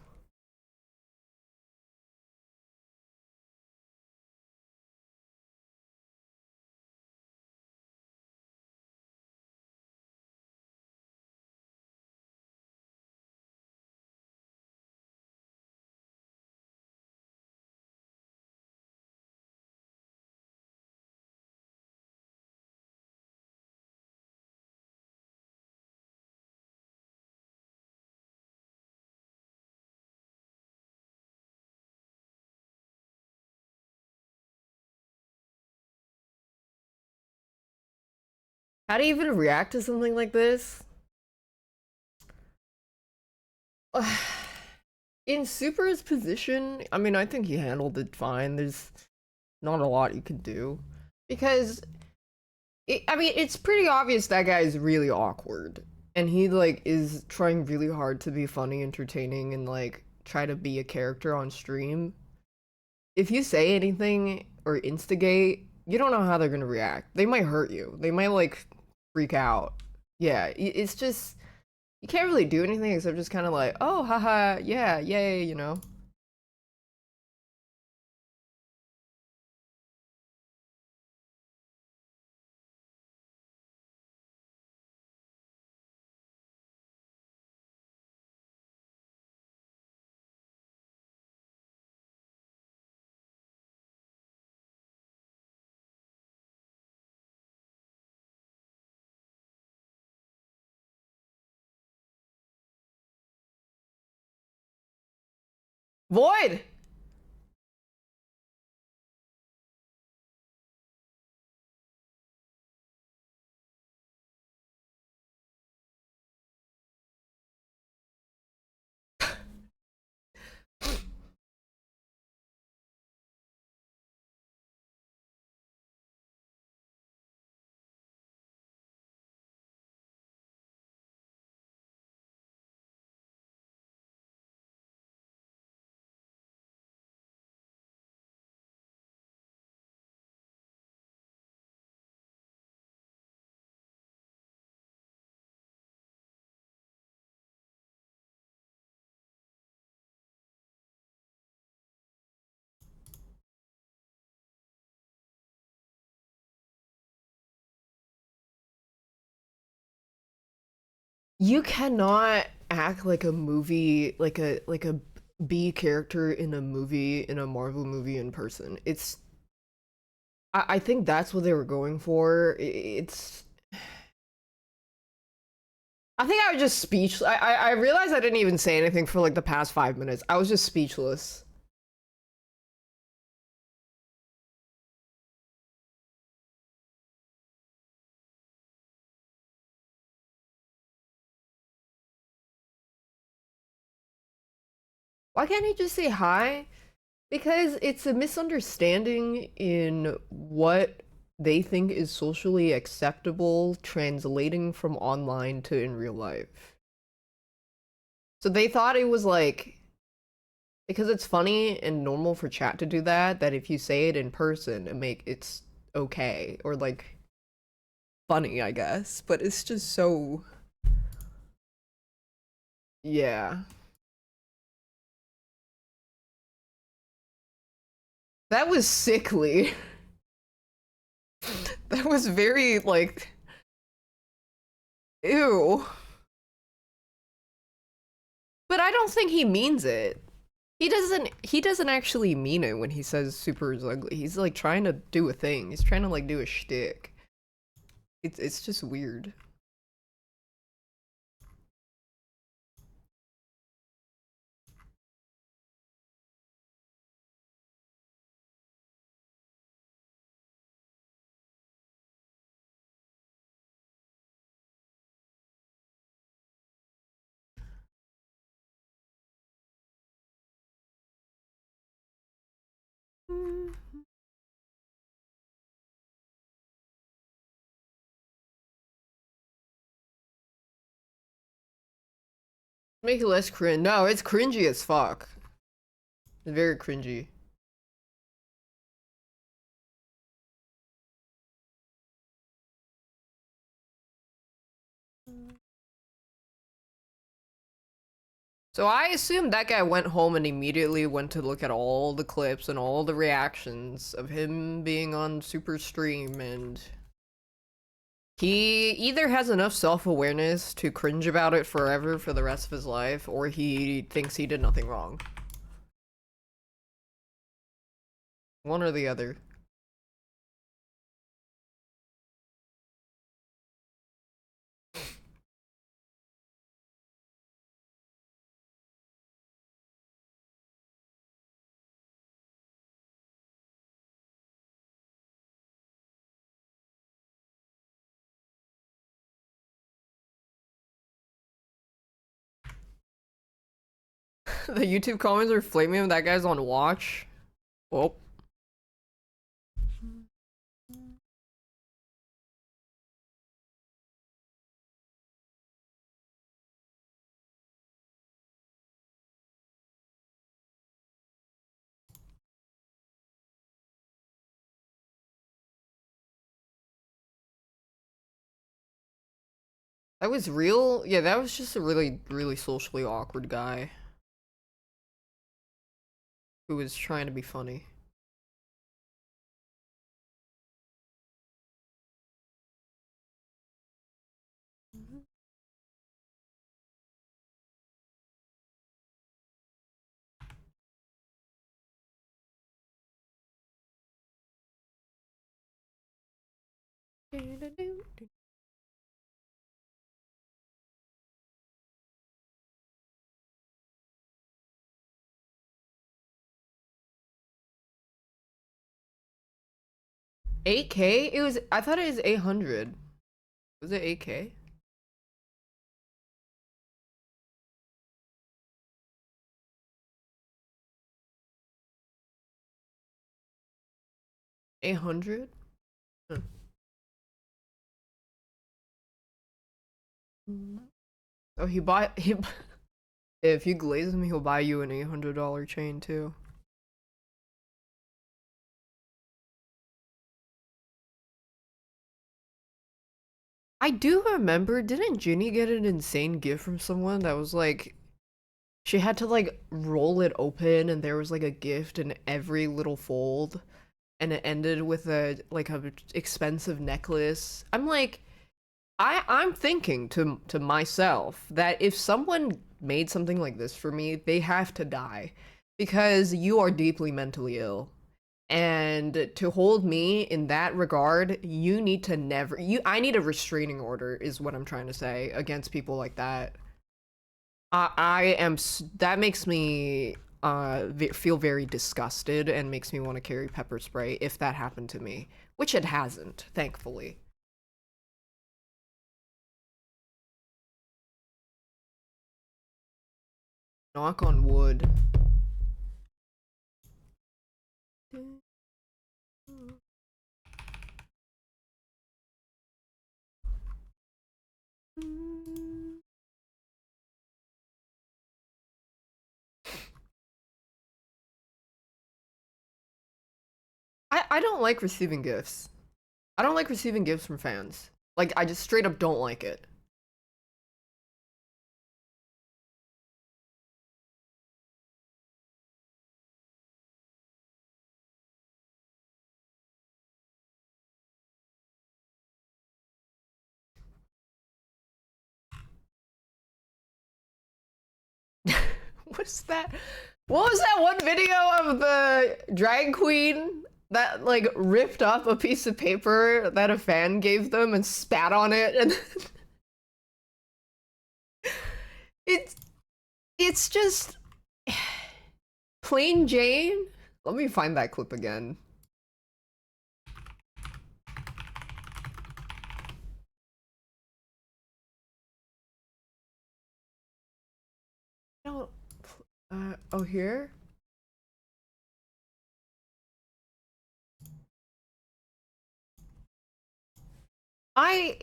How do you even react to something like this? In Super's position, I mean, I think he handled it fine. There's not a lot you can do. Because, I mean, it's pretty obvious that guy is really awkward. And he, like, is trying really hard to be funny, entertaining, and, like, try to be a character on stream. If you say anything or instigate, you don't know how they're gonna react. They might hurt you. They might, like, freak out. Yeah, it's just you can't really do anything except just kind of like, oh, haha, yeah, yay, you know. Void. You cannot act like a movie, like a B character in a movie, in a Marvel movie in person. I think that's what they were going for. It's I think I was just speechless. I realized I didn't even say anything for like the past 5 minutes. I was just speechless. Why can't he just say hi? Because it's a misunderstanding in what they think is socially acceptable translating from online to in real life. So they thought it was like because it's funny and normal for chat to do that, that if you say it in person it's okay or like funny, I guess. But it's just so yeah. That was sickly. That was very like ew. But I don't think he means it. He doesn't actually mean it when he says super is ugly. He's like trying to do a thing. He's trying to like do a shtick. It's just weird. Make it less cringe. No, it's cringy as fuck. It's very cringy. So I assume that guy went home and immediately went to look at all the clips and all the reactions of him being on Super Stream, and he either has enough self-awareness to cringe about it forever for the rest of his life, or he thinks he did nothing wrong. One or the other. The YouTube comments are flaming him. That guy's on watch. Oh. That was real? Yeah, that was just a really, really socially awkward guy who was trying to be funny. Mm-hmm. 8K? It was, I thought it was 800. Was it 8K? 800? Huh. Oh, if you glaze him, he'll buy you an $800 chain too. I do remember, didn't Ginny get an insane gift from someone that was like, she had to like roll it open and there was like a gift in every little fold, and it ended with a like a expensive necklace. I'm like, I'm thinking to myself that if someone made something like this for me, they have to die because you are deeply mentally ill. And to hold me in that regard, you need to never you I need a restraining order is what I'm trying to say against people like that. I am that makes me feel very disgusted and makes me want to carry pepper spray if that happened to me, which it hasn't, thankfully. Knock on wood. I don't like receiving gifts. I don't like receiving gifts from fans. Like, I just straight up don't like it. What's that? What was that one video of the drag queen that like ripped up a piece of paper that a fan gave them and spat on it and it's it's just plain Jane. Let me find that clip again. No, oh here. I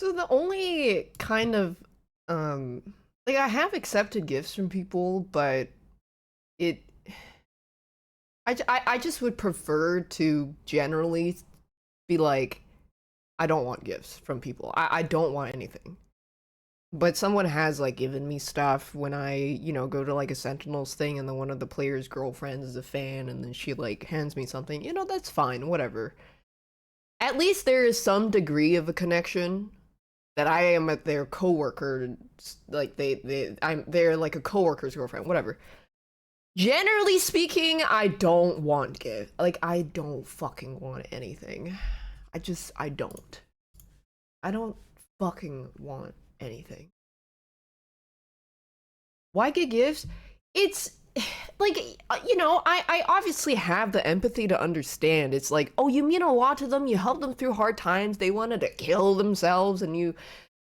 so the only kind of um like I have accepted gifts from people, but it I just would prefer to generally be like, I don't want gifts from people. I don't want anything. But someone has like given me stuff when I, go to like a Sentinels thing and then one of the players' girlfriends is a fan and then she like hands me something. That's fine, whatever. At least there is some degree of a connection that I am at their coworker, like they're like a coworker's girlfriend, whatever. Generally speaking, I don't want gift. Like I don't fucking want anything. I don't. I don't fucking want anything. Why get gifts? It's like I obviously have the empathy to understand. It's like, oh, you mean a lot to them. You helped them through hard times. They wanted to kill themselves, and you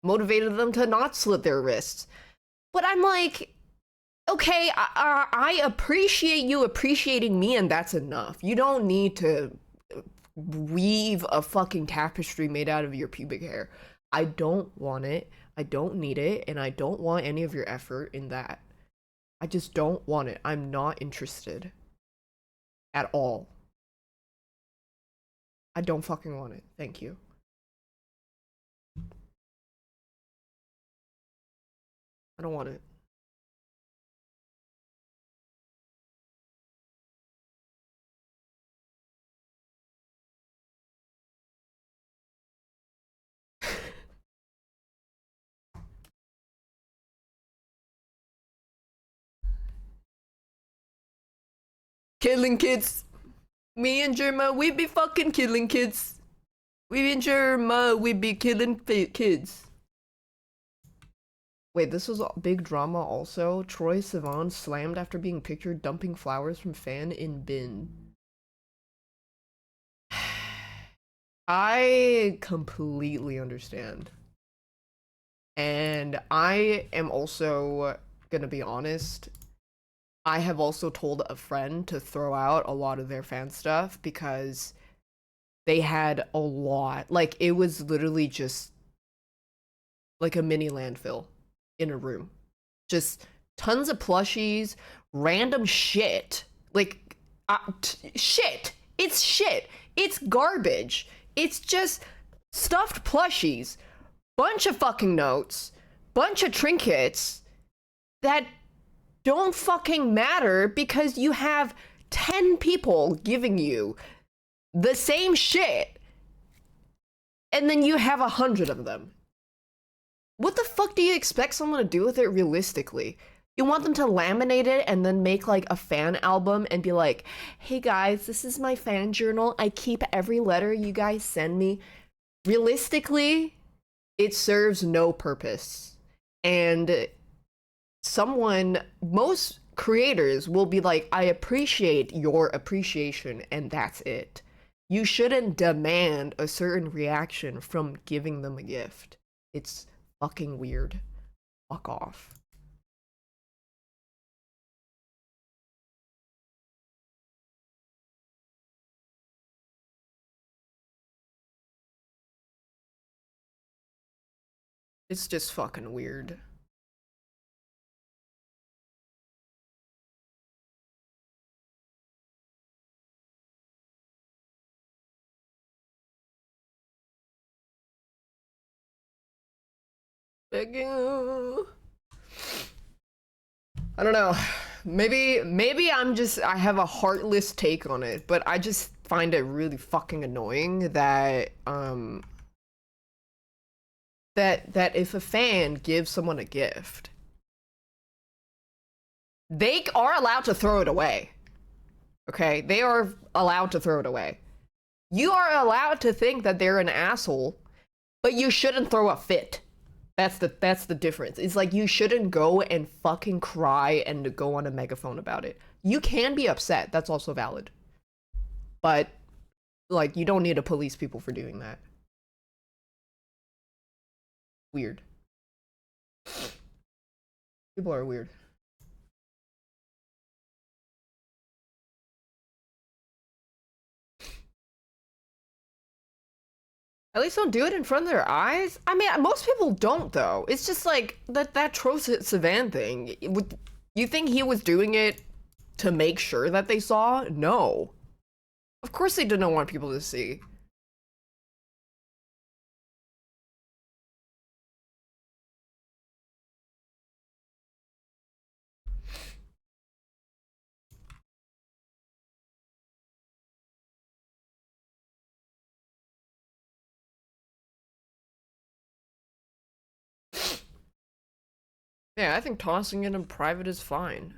motivated them to not slit their wrists. But I'm like, okay, I appreciate you appreciating me, and that's enough. You don't need to weave a fucking tapestry made out of your pubic hair. I don't want it. I don't need it, and I don't want any of your effort in that. I just don't want it. I'm not interested at all. I don't fucking want it. Thank you. I don't want it. Killing kids. Me and Germa, we be fucking killing kids. We and Germa, we be killing kids. Wait, this was a big drama also. Troye Sivan slammed after being pictured dumping flowers from fan in bin. I completely understand. And I am also gonna be honest. I have also told a friend to throw out a lot of their fan stuff because they had a lot. Like, it was literally just like a mini landfill in a room. Just tons of plushies, random shit. Like, shit. It's shit. It's garbage. It's just stuffed plushies, bunch of fucking notes, bunch of trinkets that don't fucking matter because you have 10 people giving you the same shit and then you have 100 of them. What the fuck do you expect someone to do with it realistically? You want them to laminate it and then make like a fan album and be like, hey guys, this is my fan journal. I keep every letter you guys send me. Realistically, it serves no purpose. And most creators will be like, I appreciate your appreciation, and that's it. You shouldn't demand a certain reaction from giving them a gift. It's fucking weird. Fuck off. It's just fucking weird. I don't know. Maybe I have a heartless take on it, but I just find it really fucking annoying that that if a fan gives someone a gift, they are allowed to throw it away. Okay? They are allowed to throw it away. You are allowed to think that they're an asshole, but you shouldn't throw a fit. That's the difference. It's like you shouldn't go and fucking cry and go on a megaphone about it. You can be upset. That's also valid. But like you don't need to police people for doing that. Weird. People are weird. At least don't do it in front of their eyes. I mean, most people don't though. It's just like that Troye Sivan thing. You think he was doing it to make sure that they saw? No. Of course they didn't want people to see. Yeah, I think tossing it in private is fine.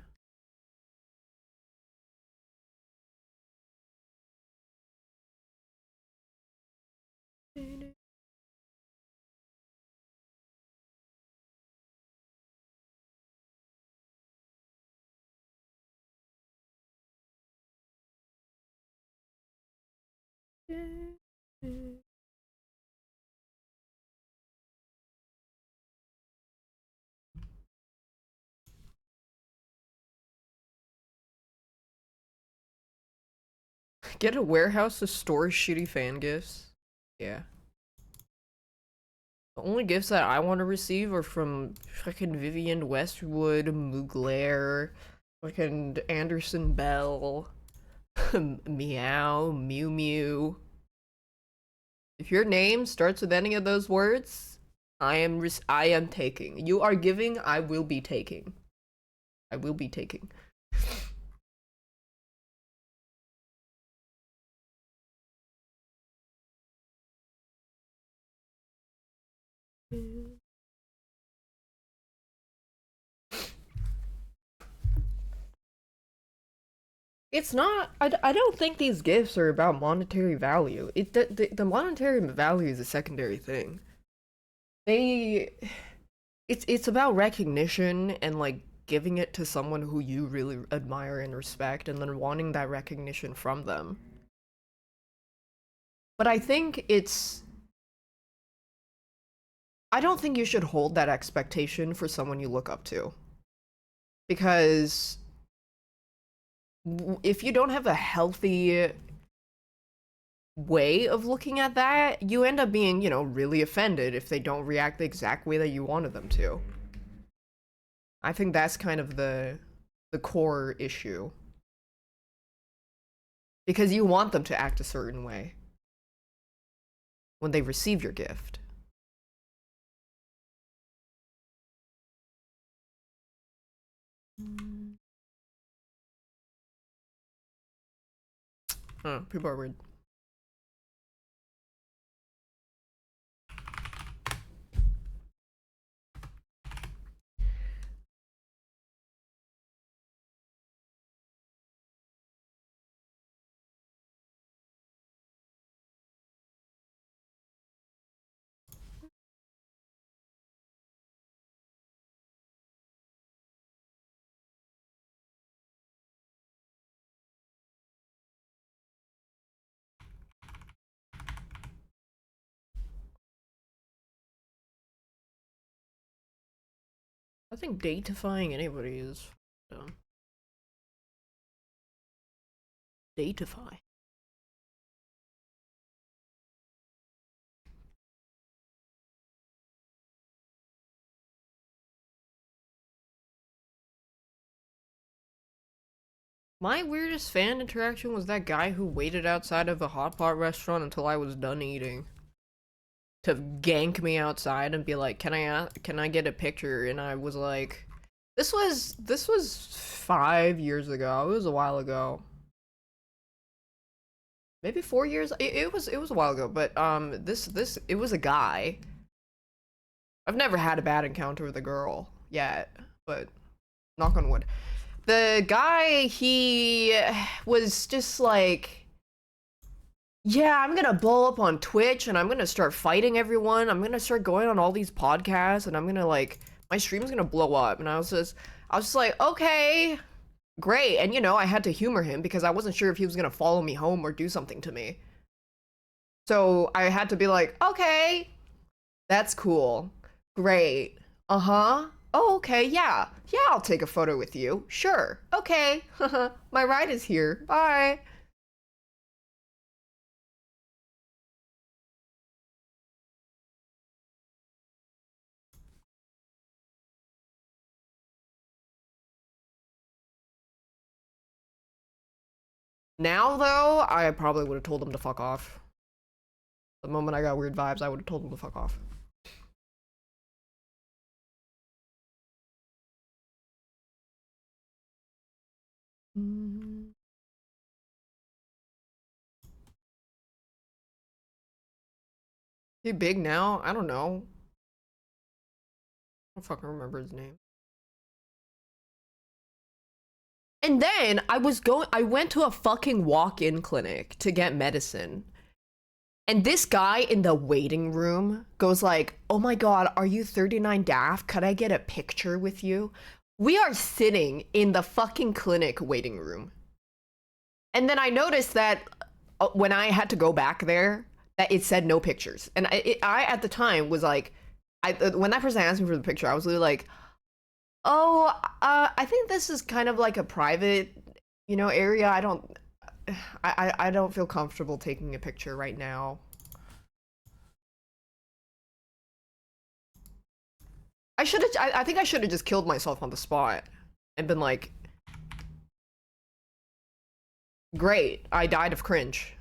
Get a warehouse to store shitty fan gifts. Yeah. The only gifts that I want to receive are from fucking Vivienne Westwood, Mugler, fucking Anderson Bell, Meow, Mew Mew. If your name starts with any of those words, I am taking. You are giving, I will be taking. I will be taking. It's not. I don't think these gifts are about monetary value. The monetary value is a secondary thing. They it's about recognition and like giving it to someone who you really admire and respect, and then wanting that recognition from them. But I don't think you should hold that expectation for someone you look up to, because if you don't have a healthy way of looking at that, you end up being, really offended if they don't react the exact way that you wanted them to. I think that's kind of the core issue, because you want them to act a certain way when they receive your gift. People are weird. I think datifying anybody is dumb. Datify. My weirdest fan interaction was that guy who waited outside of a hot pot restaurant until I was done eating to gank me outside and be like, can I get a picture?" And I was like, this was 5 years ago. It was a while ago. Maybe 4 years. It was a while ago, but this it was a guy. I've never had a bad encounter with a girl yet, but knock on wood. The guy, he was just like, yeah, I'm gonna blow up on Twitch and I'm gonna start fighting everyone. I'm gonna start going on all these podcasts and I'm gonna like, my stream's gonna blow up. And I was just like, okay, great. And I had to humor him because I wasn't sure if he was gonna follow me home or do something to me. So I had to be like, okay, that's cool. Great. Uh-huh. Oh, okay, yeah. Yeah, I'll take a photo with you. Sure. Okay. My ride is here. Bye. Now, though, I probably would have told him to fuck off. The moment I got weird vibes, I would have told him to fuck off. Is he big now? I don't know. I don't fucking remember his name. And then I went to a fucking walk-in clinic to get medicine. And this guy in the waiting room goes like, "Oh my god, are you 39 daph? Could I get a picture with you?" We are sitting in the fucking clinic waiting room. And then I noticed that when I had to go back there, that it said no pictures. And I at the time was like, when that person asked me for the picture, I was really like, "Oh, I think this is kind of like a private, area. I don't feel comfortable taking a picture right now." I think I should have just killed myself on the spot and been like, "Great, I died of cringe.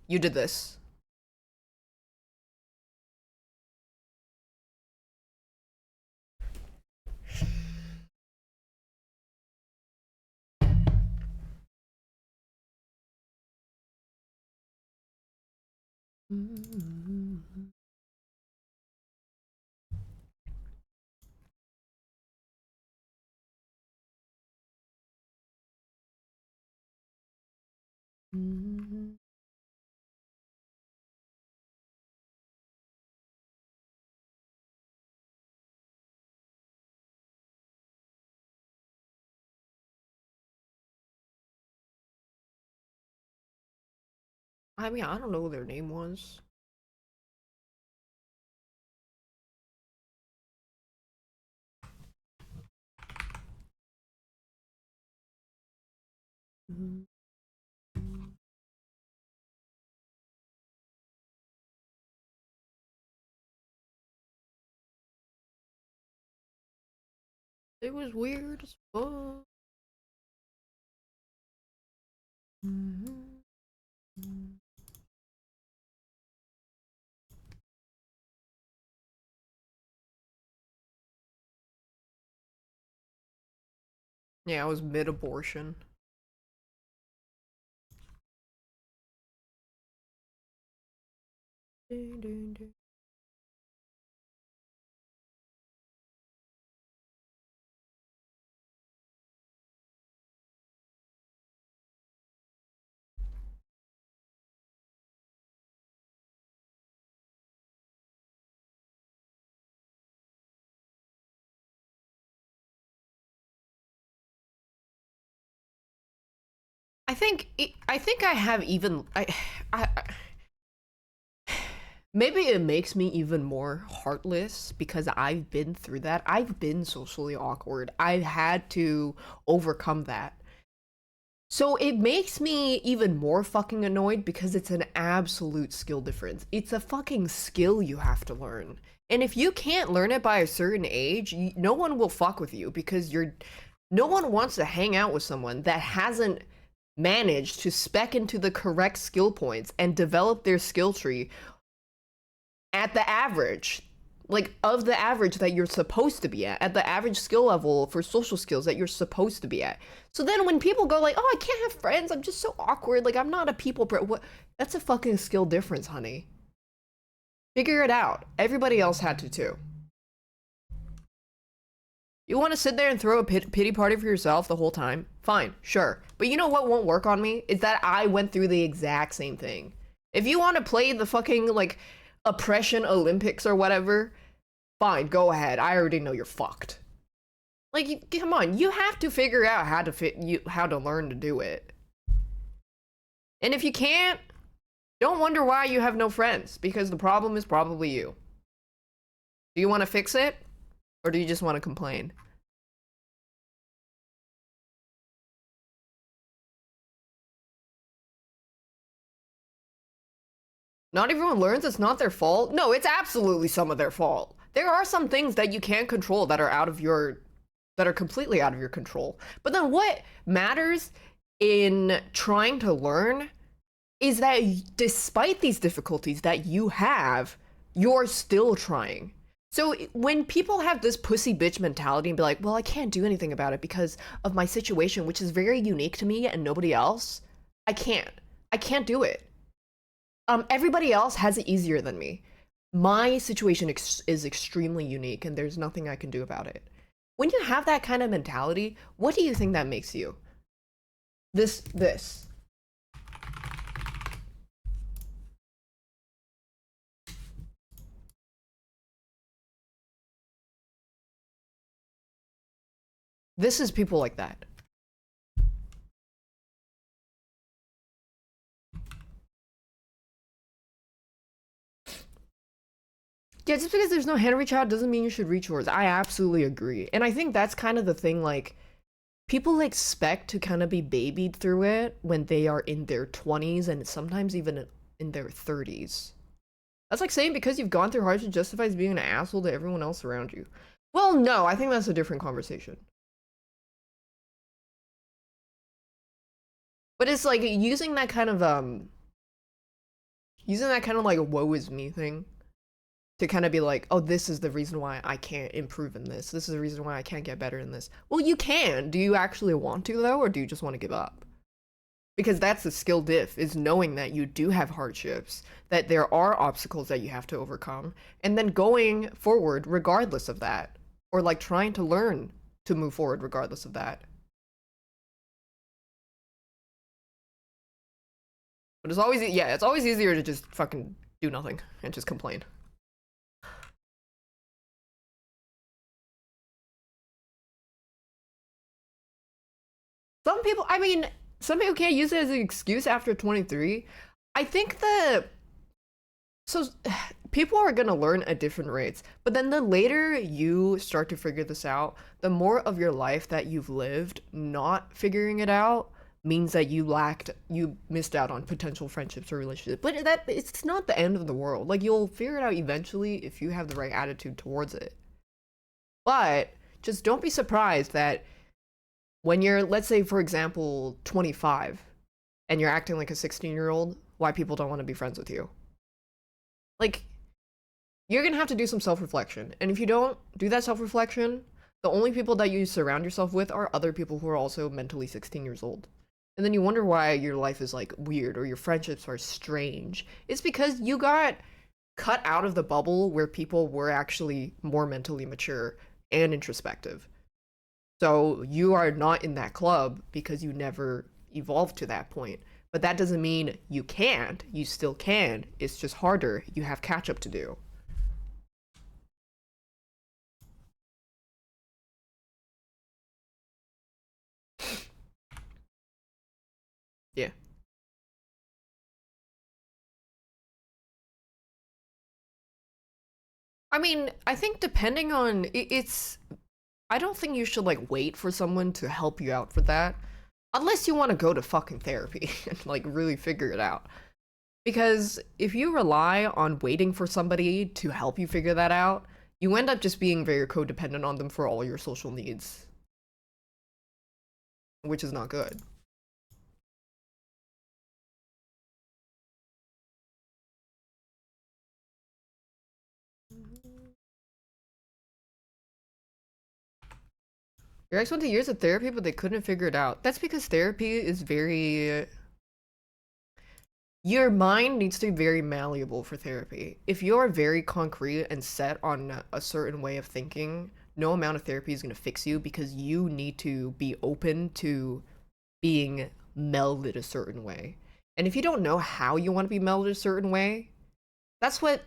You did this." Mm-hmm. I mean, I don't know what their name was. Mm-hmm. It was weird as fuck. Mm-hmm. Yeah, I was mid-abortion. I think I have even I maybe it makes me even more heartless because I've been through that. I've been socially awkward. I've had to overcome that. So it makes me even more fucking annoyed because it's an absolute skill difference. It's a fucking skill you have to learn. And if you can't learn it by a certain age, no one will fuck with you because no one wants to hang out with someone that hasn't managed to spec into the correct skill points and develop their skill tree at the average, like of the average that you're supposed to be at the average skill level for social skills that you're supposed to be at. So then when people go like, oh, I can't have friends, I'm just so awkward, like I'm not a what, that's a fucking skill difference, honey. Figure it out. Everybody else had to too. You want to sit there and throw a pity party for yourself the whole time? Fine, sure. But you know what won't work on me? Is that I went through the exact same thing. If you want to play the fucking, like, oppression Olympics or whatever, fine, go ahead. I already know you're fucked. Like, come on, you have to figure out how to learn to do it. And if you can't, don't wonder why you have no friends, because the problem is probably you. Do you want to fix it? Or do you just want to complain? Not everyone learns, it's not their fault. No, it's absolutely some of their fault. There are some things that you can't control that are that are completely out of your control. But then what matters in trying to learn is that despite these difficulties that you have, you're still trying. So when people have this pussy bitch mentality and be like, well, I can't do anything about it because of my situation, which is very unique to me and nobody else, I can't. I can't do it. Everybody else has it easier than me. My situation is extremely unique and there's nothing I can do about it. When you have that kind of mentality, what do you think that makes you? This. This is people like that. Yeah, just because there's no hand reach out doesn't mean you should reach yours. I absolutely agree. And I think that's kind of the thing, like, people expect to kind of be babied through it when they are in their 20s and sometimes even in their 30s. That's like saying because you've gone through hardship justifies being an asshole to everyone else around you. Well, no, I think that's a different conversation. But it's like using that kind of like woe is me thing to kind of be like, oh, this is the reason why I can't improve in this. This is the reason why I can't get better in this. Well, you can. Do you actually want to though, or do you just want to give up? Because that's the skill diff, is knowing that you do have hardships, that there are obstacles that you have to overcome, and then going forward regardless of that, or like trying to learn to move forward regardless of that. But it's always, yeah, it's always easier to just fucking do nothing and just complain. Some people, I mean, some people can't use it as an excuse after 23. I think that, so people are gonna learn at different rates, but then the later you start to figure this out, the more of your life that you've lived not figuring it out means that you missed out on potential friendships or relationships. But that it's not the end of the world. Like you'll figure it out eventually if you have the right attitude towards it. But just don't be surprised that when you're, let's say, for example, 25, and you're acting like a 16-year-old, why people don't want to be friends with you. Like, you're gonna have to do some self-reflection. And if you don't do that self-reflection, the only people that you surround yourself with are other people who are also mentally 16 years old. And then you wonder why your life is like weird or your friendships are strange. It's because you got cut out of the bubble where people were actually more mentally mature and introspective. So you are not in that club because you never evolved to that point. But that doesn't mean you can't. You still can. It's just harder. You have catch up to do. Yeah. I mean, I think depending on it's I don't think you should like wait for someone to help you out for that. Unless you want to go to fucking therapy and like really figure it out. Because if you rely on waiting for somebody to help you figure that out, you end up just being very codependent on them for all your social needs, which is not good. Your ex went to years of therapy, but they couldn't figure it out. That's because therapy is very. Your mind needs to be very malleable for therapy. If you're very concrete and set on a certain way of thinking, no amount of therapy is going to fix you because you need to be open to being melded a certain way. And if you don't know how you want to be melded a certain way, that's what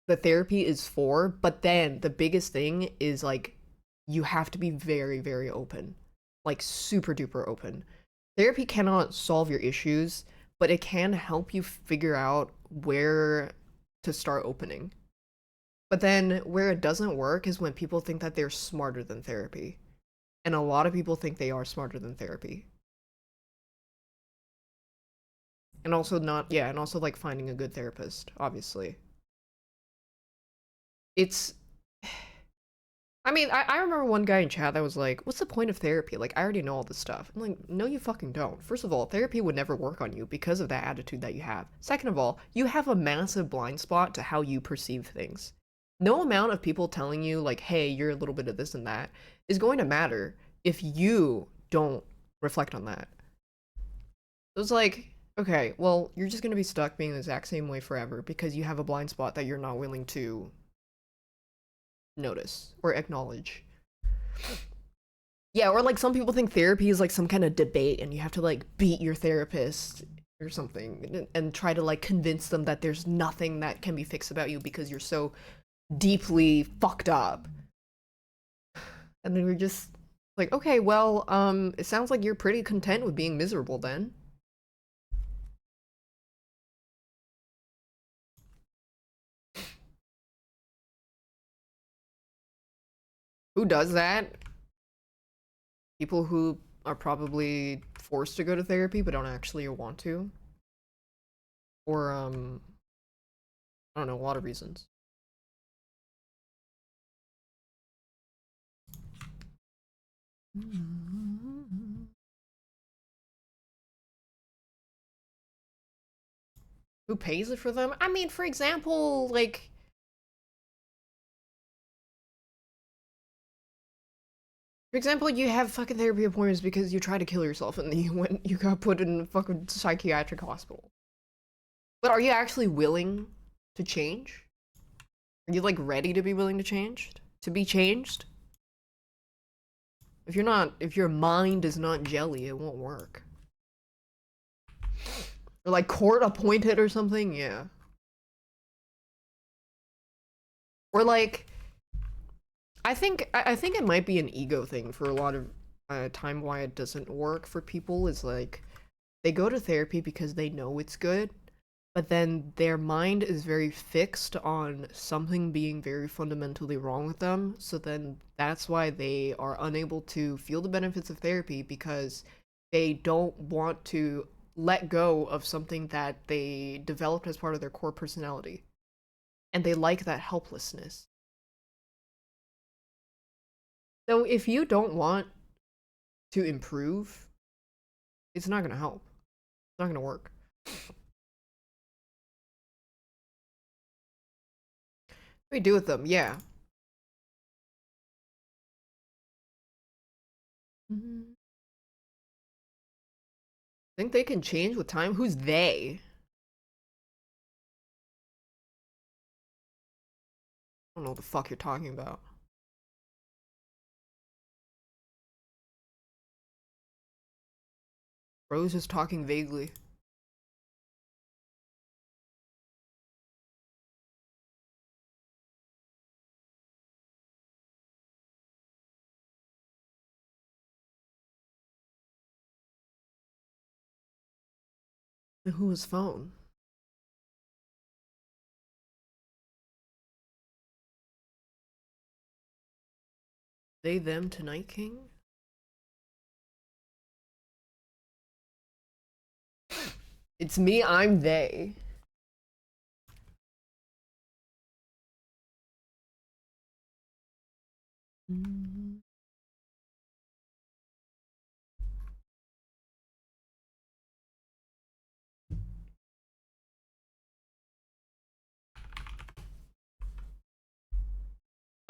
the therapy is for. But then the biggest thing is like, you have to be very, very open, like super duper open. Therapy cannot solve your issues, but it can help you figure out where to start opening. But then where it doesn't work is when people think that they're smarter than therapy. And a lot of people think they are smarter than therapy. And also not, yeah, and also like finding a good therapist, obviously. It's, I mean, I remember one guy in chat that was like, what's the point of therapy? Like, I already know all this stuff. I'm like, no, you fucking don't. First of all, therapy would never work on you because of that attitude that you have. Second of all, you have a massive blind spot to how you perceive things. No amount of people telling you, like, hey, you're a little bit of this and that is going to matter if you don't reflect on that. It was like, okay, well, you're just going to be stuck being the exact same way forever because you have a blind spot that you're not willing to notice or acknowledge. Yeah, or like some people think therapy is like some kind of debate and you have to like beat your therapist or something and try to like convince them that there's nothing that can be fixed about you because you're so deeply fucked up. And then we're just like, okay, well, it sounds like you're pretty content with being miserable then. Who does that? People who are probably forced to go to therapy but don't actually want to. Or, I don't know, a lot of reasons. Who pays it for them? I mean, for example, like, for example, you have fucking therapy appointments because you tried to kill yourself and then you got put in a fucking psychiatric hospital. But are you actually willing to change? Are you like ready to be willing to change? To be changed? If you're not, if your mind is not jelly, it won't work. Or like court appointed or something, yeah. Or like, I think it might be an ego thing for a lot of time why it doesn't work for people is like they go to therapy because they know it's good, but then their mind is very fixed on something being very fundamentally wrong with them. So then that's why they are unable to feel the benefits of therapy because they don't want to let go of something that they developed as part of their core personality. And they like that helplessness. So if you don't want to improve, it's not going to help. It's not going to work. What do we do with them? Yeah. Think they can change with time? Who's they? I don't know what the fuck you're talking about. Rose is talking vaguely. And whose phone? They, them, Tonight King? It's me, I'm they.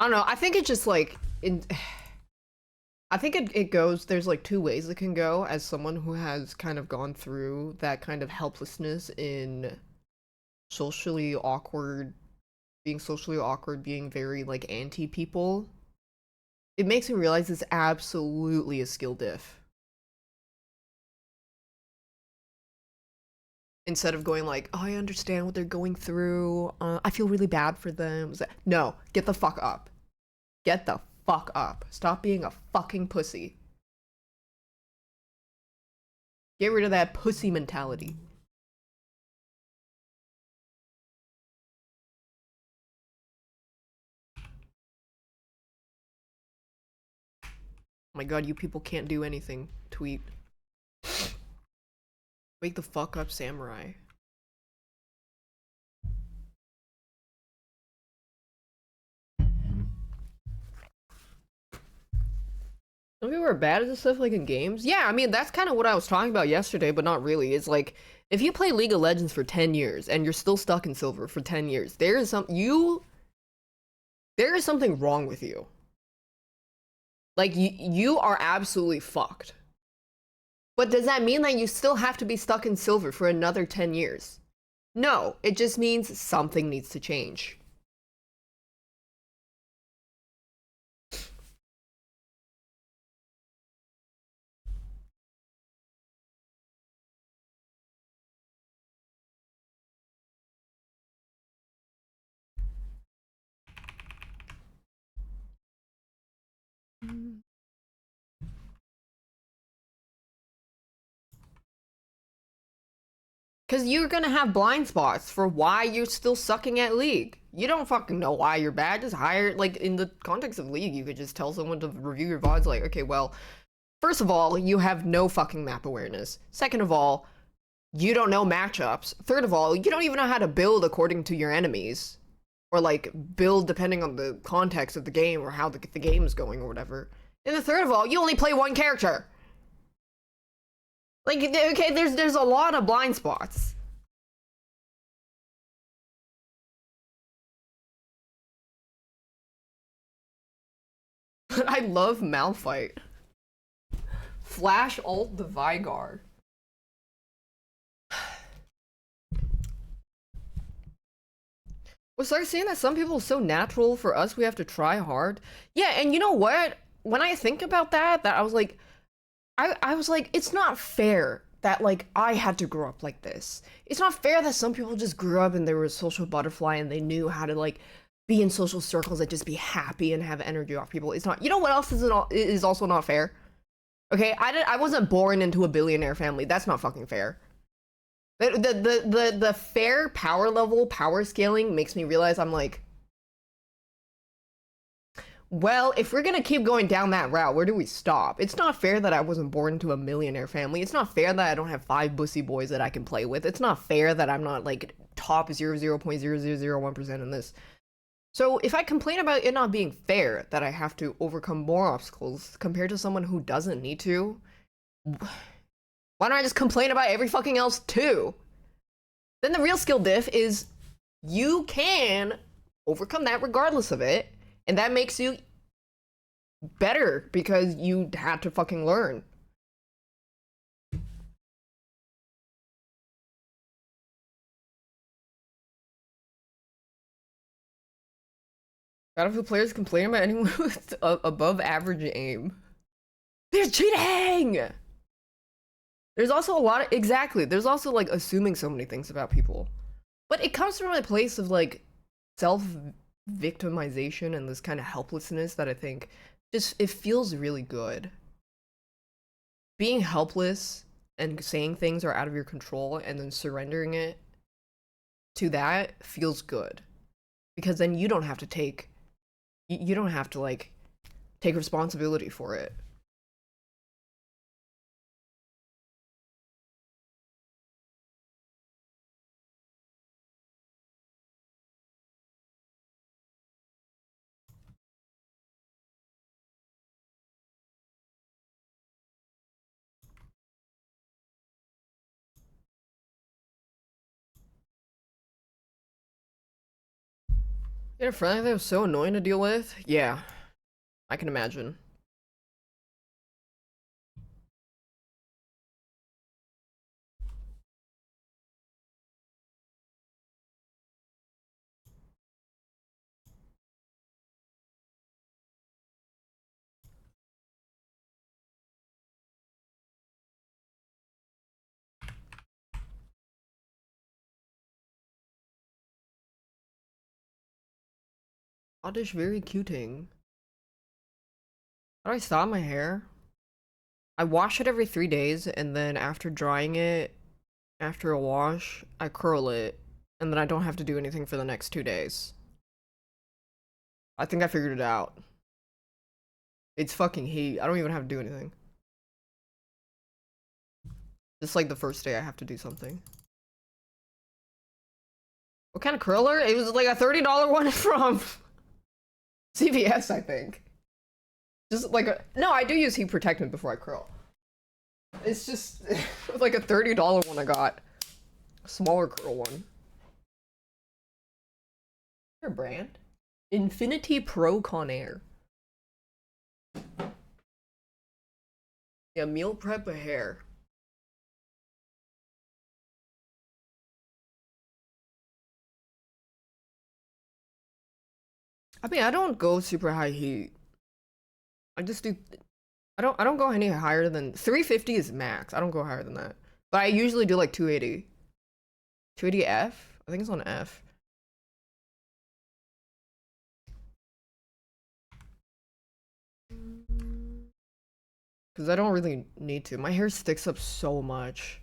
I don't know. I think it just like I think it goes there's like two ways it can go as someone who has kind of gone through that kind of helplessness in socially awkward being socially awkward, being very like anti people. It makes me realize it's absolutely a skill diff. Instead of going like, oh, I understand what they're going through. I feel really bad for them. No, get the fuck up. Get the fuck up. Stop being a fucking pussy. Get rid of that pussy mentality. Oh my god, you people can't do anything. Tweet. Wake the fuck up, samurai. Some people are bad at this stuff, like in games. Yeah, I mean, that's kind of what I was talking about yesterday, but not really. It's like, if you play League of Legends for 10 years and you're still stuck in silver for 10 years, there is something wrong with you. Like, you are absolutely fucked. But does that mean that you still have to be stuck in silver for another 10 years? No, it just means something needs to change. Because you're gonna have blind spots for why you're still sucking at League. You don't fucking know why you're bad. Just hire, like, in the context of League, you could just tell someone to review your VODs, like, okay, well, first of all, you have no fucking map awareness. Second of all, you don't know matchups. Third of all, you don't even know how to build according to your enemies. Or, like, build depending on the context of the game or how the game is going or whatever. And the third of all, you only play one character. Like, okay, there's a lot of blind spots. I love Malphite. Flash ult the Vygar. Was I saying that some people are so natural for us we have to try hard? Yeah, and you know what? When I think about that I was like, I was like, it's not fair that like I had to grow up like this. It's not fair that some people just grew up and they were a social butterfly and they knew how to like be in social circles and just be happy and have energy off people. It's not. You know what else is also not fair? Okay, I wasn't born into a billionaire family. That's not fucking fair. The fair power level, power scaling makes me realize I'm like, well, if we're gonna keep going down that route, where do we stop? It's not fair that I wasn't born into a millionaire family. It's not fair that I don't have 5 bussy boys that I can play with. It's not fair that I'm not like top 0.0001% in this. So if I complain about it not being fair, that I have to overcome more obstacles compared to someone who doesn't need to, why don't I just complain about every fucking else too? Then the real skill diff is you can overcome that regardless of it, and that makes you better because you had to fucking learn. Battlefield players complain about anyone with above average aim. They're cheating! There's also a lot of, exactly, there's also like assuming so many things about people. But it comes from a place of like self-victimization and this kind of helplessness that I think just, it feels really good. Being helpless and saying things are out of your control and then surrendering it to that feels good. Because then you don't have to take, you don't have to like take responsibility for it. You had a friend that was so annoying to deal with? Yeah, I can imagine. Oddish, very cuting. How do I style my hair? I wash it every 3 days, and then after drying it, after a wash, I curl it, and then I don't have to do anything for the next 2 days. I think I figured it out. It's fucking heat. I don't even have to do anything. Just like the first day I have to do something. What kind of curler? It was like a $30 one from CVS, I think. Just like a, no, I do use heat protectant before I curl. It's just it was like a $30 one I got. A smaller curl one. Your brand? Infinity Pro Conair. Yeah, meal prep a hair. I mean, I don't go super high heat. I just do. I don't go any higher than 350 is max. I don't go higher than that. But I usually do like 280. 280F? I think it's on F. Because I don't really need to. My hair sticks up so much.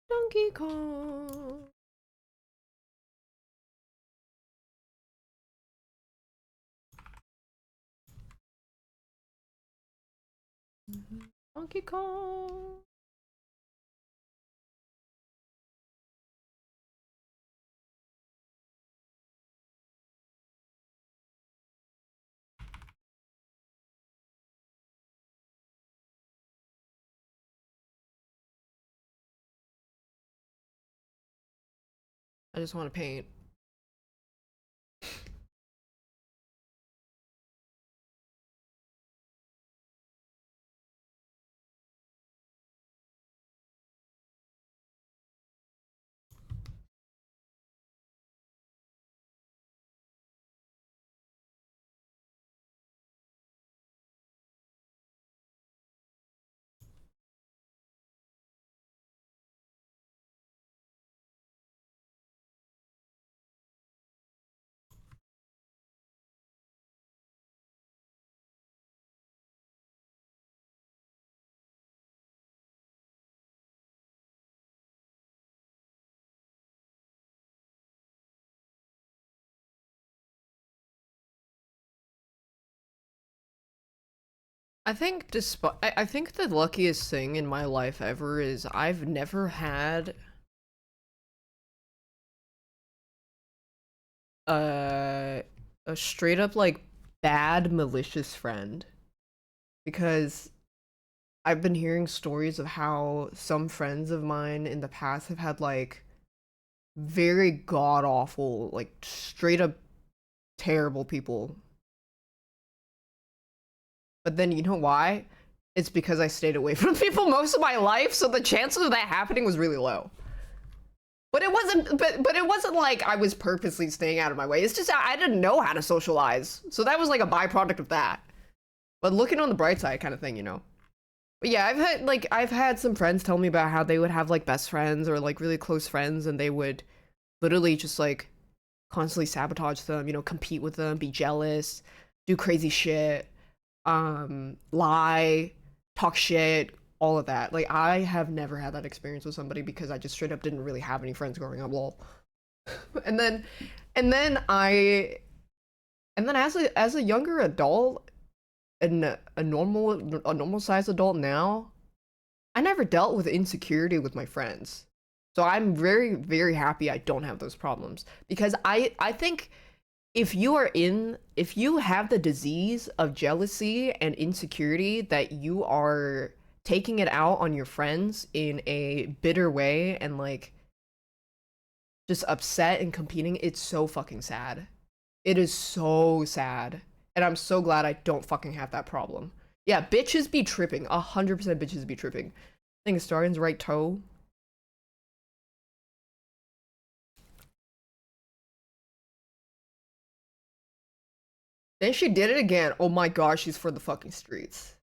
Donkey Kong. Donkey Kong. I just want to paint. I think despite I think the luckiest thing in my life ever is I've never had a a straight up like bad malicious friend, because I've been hearing stories of how some friends of mine in the past have had like very god awful, like straight up terrible people. But then you know why? It's because I stayed away from people most of my life, so the chances of that happening was really low. But it wasn't but it wasn't like I was purposely staying out of my way. It's just I didn't know how to socialize. So that was like a byproduct of that. But looking on the bright side kind of thing, you know. But yeah, I've had some friends tell me about how they would have like best friends or like really close friends, and they would literally just like constantly sabotage them, you know, compete with them, be jealous, do crazy shit, lie, talk shit, all of that. Like I have never had that experience with somebody because I just straight up didn't really have any friends growing up, lol. And then and then I and then as a younger adult and a normal sized adult now, I never dealt with insecurity with my friends. So I'm very, very happy I don't have those problems, because I think if you have the disease of jealousy and insecurity, that you are taking it out on your friends in a bitter way and like just upset and competing, it's so fucking sad. It is so sad. And I'm so glad I don't fucking have that problem. Yeah, bitches be tripping. 100% bitches be tripping. I think Starion's right toe. Then she did it again. Oh my gosh, she's for the fucking streets.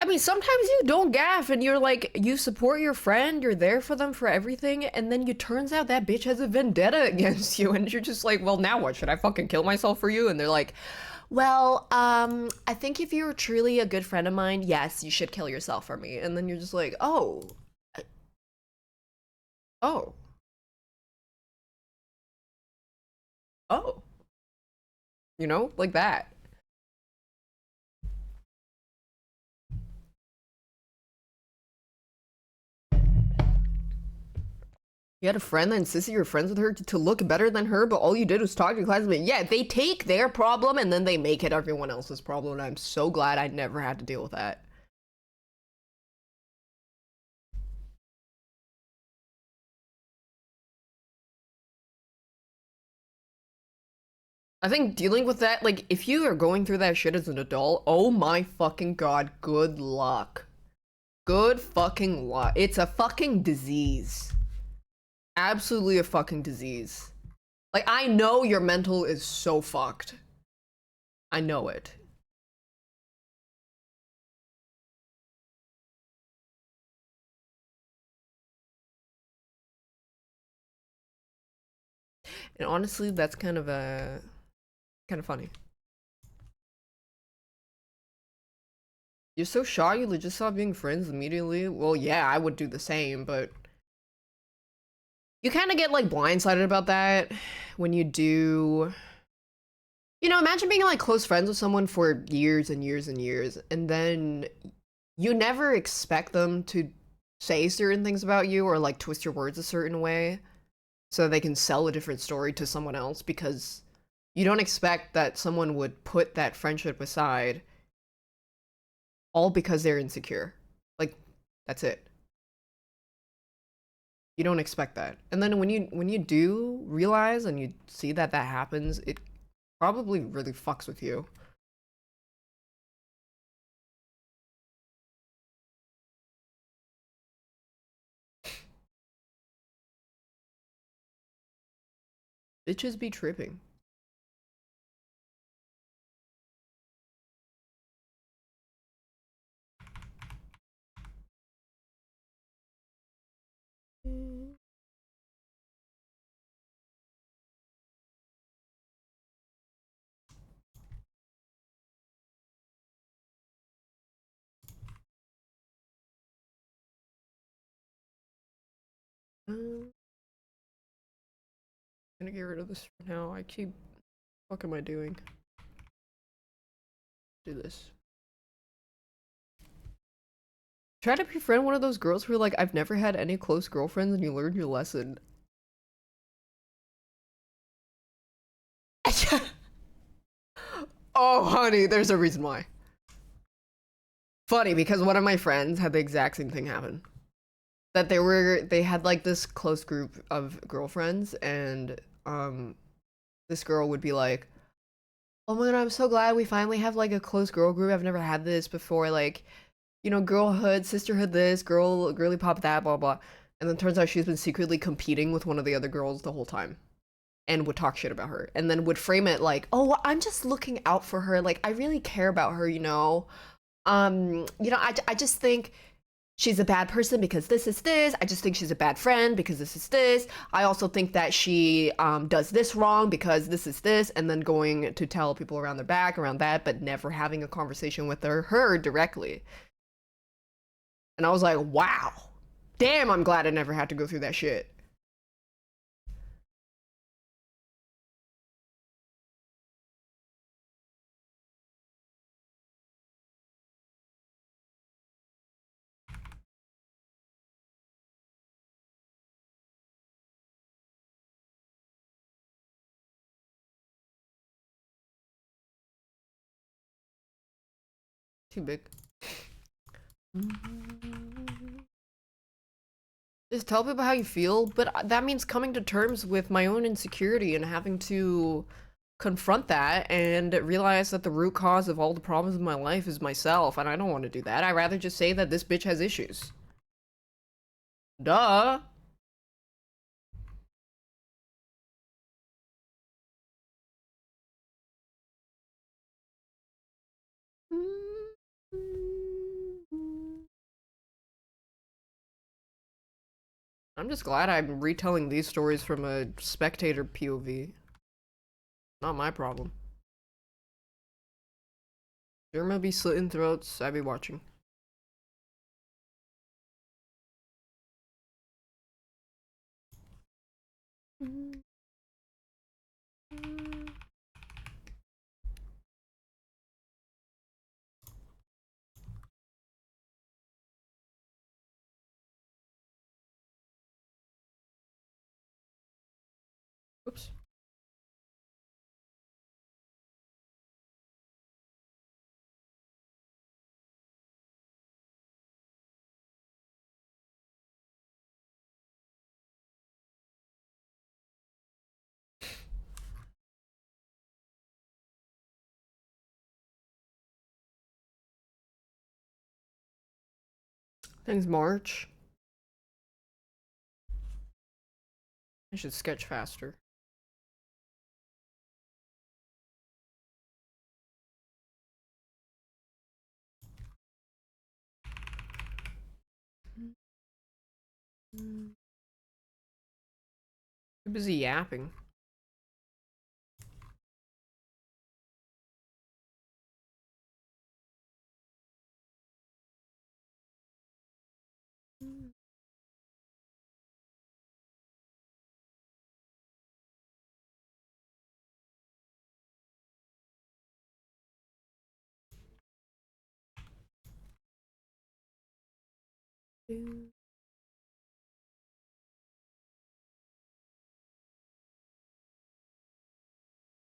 I mean, sometimes you don't gaff and you're like, you support your friend, you're there for them for everything, and then you turns out that bitch has a vendetta against you, and you're just like, well, now what? Should I fucking kill myself for you? And they're like, well, I think if you were truly a good friend of mine, yes, you should kill yourself for me. And then you're just like, oh, oh, oh, you know, like that. You had a friend that insisted you were friends with her to look better than her, but all you did was talk to your classmate. Yeah, they take their problem and then they make it everyone else's problem, and I'm so glad I never had to deal with that. I think dealing with that, like, if you are going through that shit as an adult, oh my fucking god, good luck. Good fucking luck. It's a fucking disease. Absolutely a fucking disease. Like, I know your mental is so fucked. I know it. And honestly, that's kind of funny. You're so shy you legit stop being friends immediately? Well, yeah, I would do the same, but you kind of get like blindsided about that when you do. You know, imagine being like close friends with someone for years and years and years, and then you never expect them to say certain things about you or like twist your words a certain way so they can sell a different story to someone else, because you don't expect that someone would put that friendship aside all because they're insecure. Like, that's it. You don't expect that. And then when you do realize and you see that that happens, it probably really fucks with you. Bitches be tripping. Gonna get rid of this for now. What am I doing? Do this. Try to befriend one of those girls who are like, I've never had any close girlfriends, and you learned your lesson. Oh, honey, there's a reason why. Funny, because one of my friends had the exact same thing happen. That they had like this close group of girlfriends, and this girl would be like, oh my god, I'm so glad we finally have like a close girl group. I've never had this before. Like, you know, girlhood, sisterhood, this, girly pop, that, blah, blah. And then turns out she's been secretly competing with one of the other girls the whole time and would talk shit about her and then would frame it like, oh, I'm just looking out for her. Like, I really care about her, you know? I just think she's a bad person because this is this. I just think she's a bad friend because this is this. I also think that she does this wrong because this is this, and then going to tell people around their back around that, but never having a conversation with her directly. And I was like, wow, damn, I'm glad I never had to go through that shit. Too big. Just tell people how you feel, but that means coming to terms with my own insecurity and having to confront that and realize that the root cause of all the problems in my life is myself, and I don't want to do that. I'd rather just say that this bitch has issues. Duh. I'm just glad I'm retelling these stories from a spectator POV. Not my problem. Germa be slitting throats, I be watching. Oops. Things March. I should sketch faster. Too busy yapping.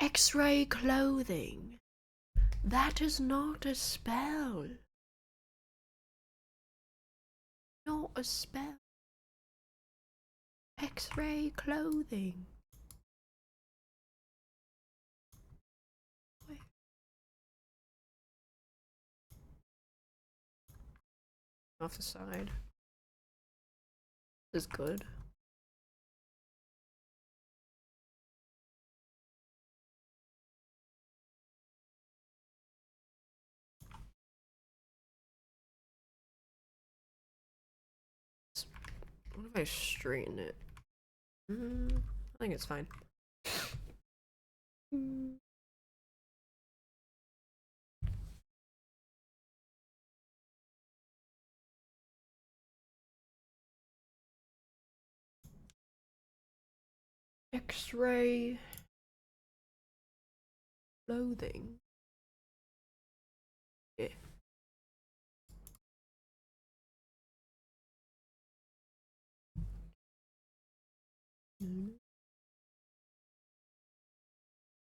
X-ray clothing. That is not a spell. Not a spell. X-ray clothing. Wait. Off the side. This is good. What if I straighten it? I think it's fine. X-ray clothing. Yeah.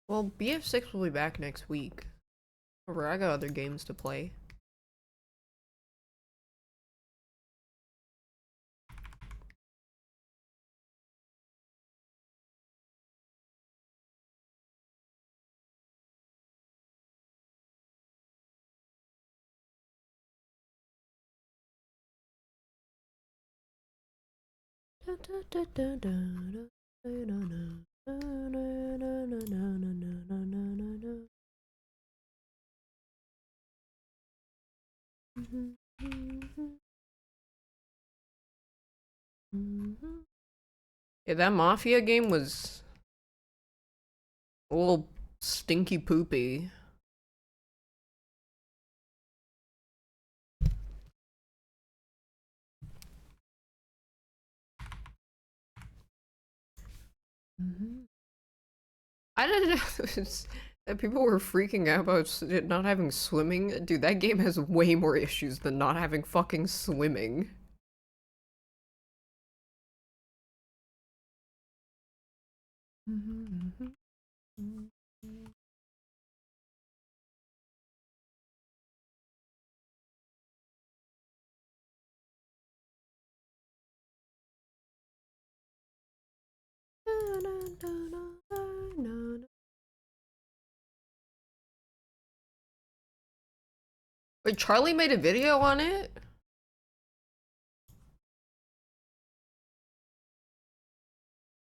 Well, BF6 will be back next week. However, I got other games to play. Yeah, that Mafia game was a little stinky poopy. I didn't know that people were freaking out about it not having swimming. Dude, that game has way more issues than not having fucking swimming. Wait, Charlie made a video on it?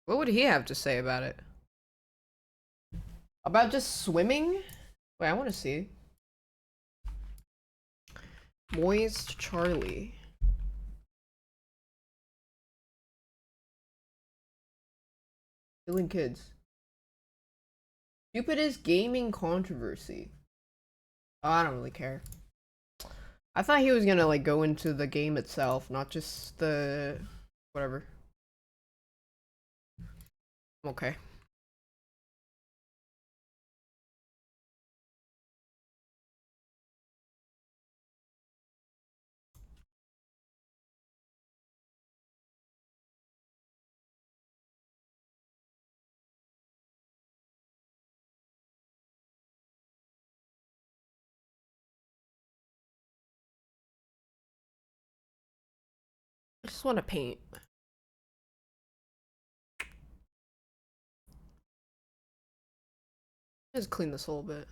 What would he have to say about it? About just swimming? Wait, I want to see. Moist Charlie. Killing kids. Stupidest gaming controversy. Oh, I don't really care. I thought he was gonna like go into the game itself, not just the whatever. Okay. I just want to paint. Just clean this a little bit.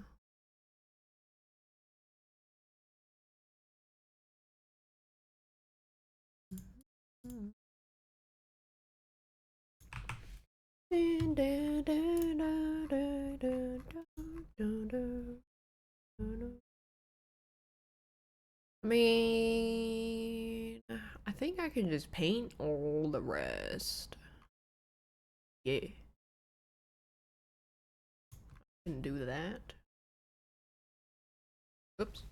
I mean, I think I can just paint all the rest. Yeah, can do that. Oops.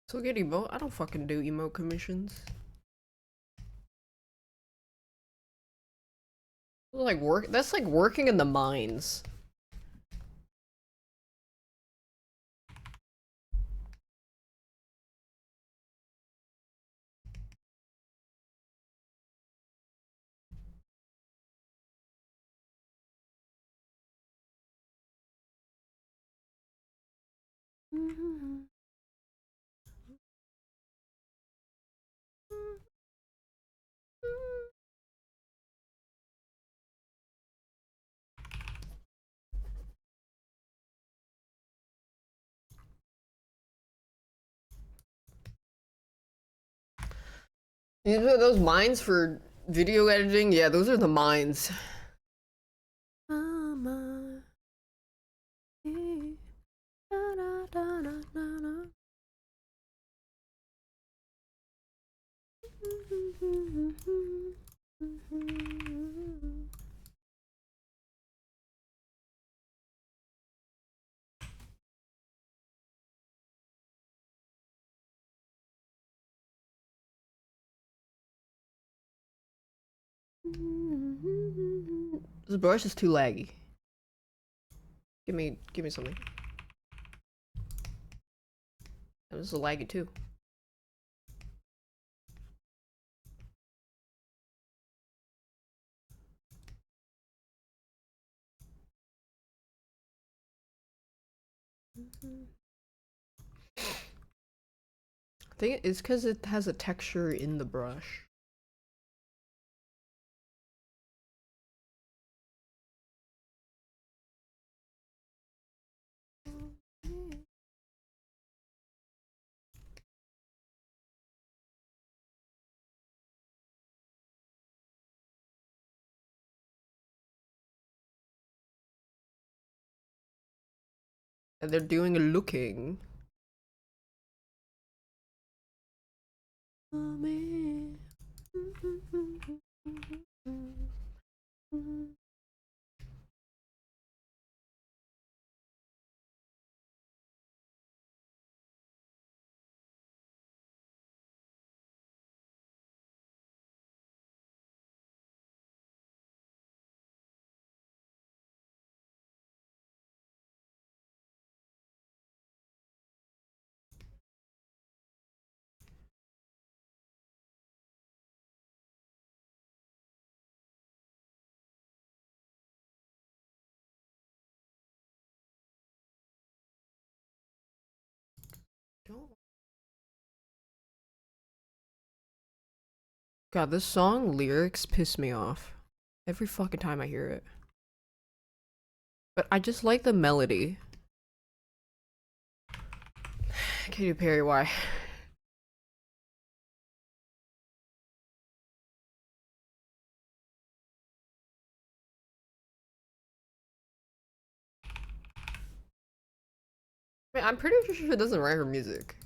So get emote. I don't fucking do emote commissions. Like work. That's like working in the mines. These are those mines for video editing. Yeah, those are the mines. This brush is too laggy. Give me something. This is laggy too. I think it's because it has a texture in the brush. And they're doing a looking. God, this song lyrics piss me off every fucking time I hear it. But I just like the melody. Katy Perry, why? I mean, I'm pretty sure she doesn't write her music.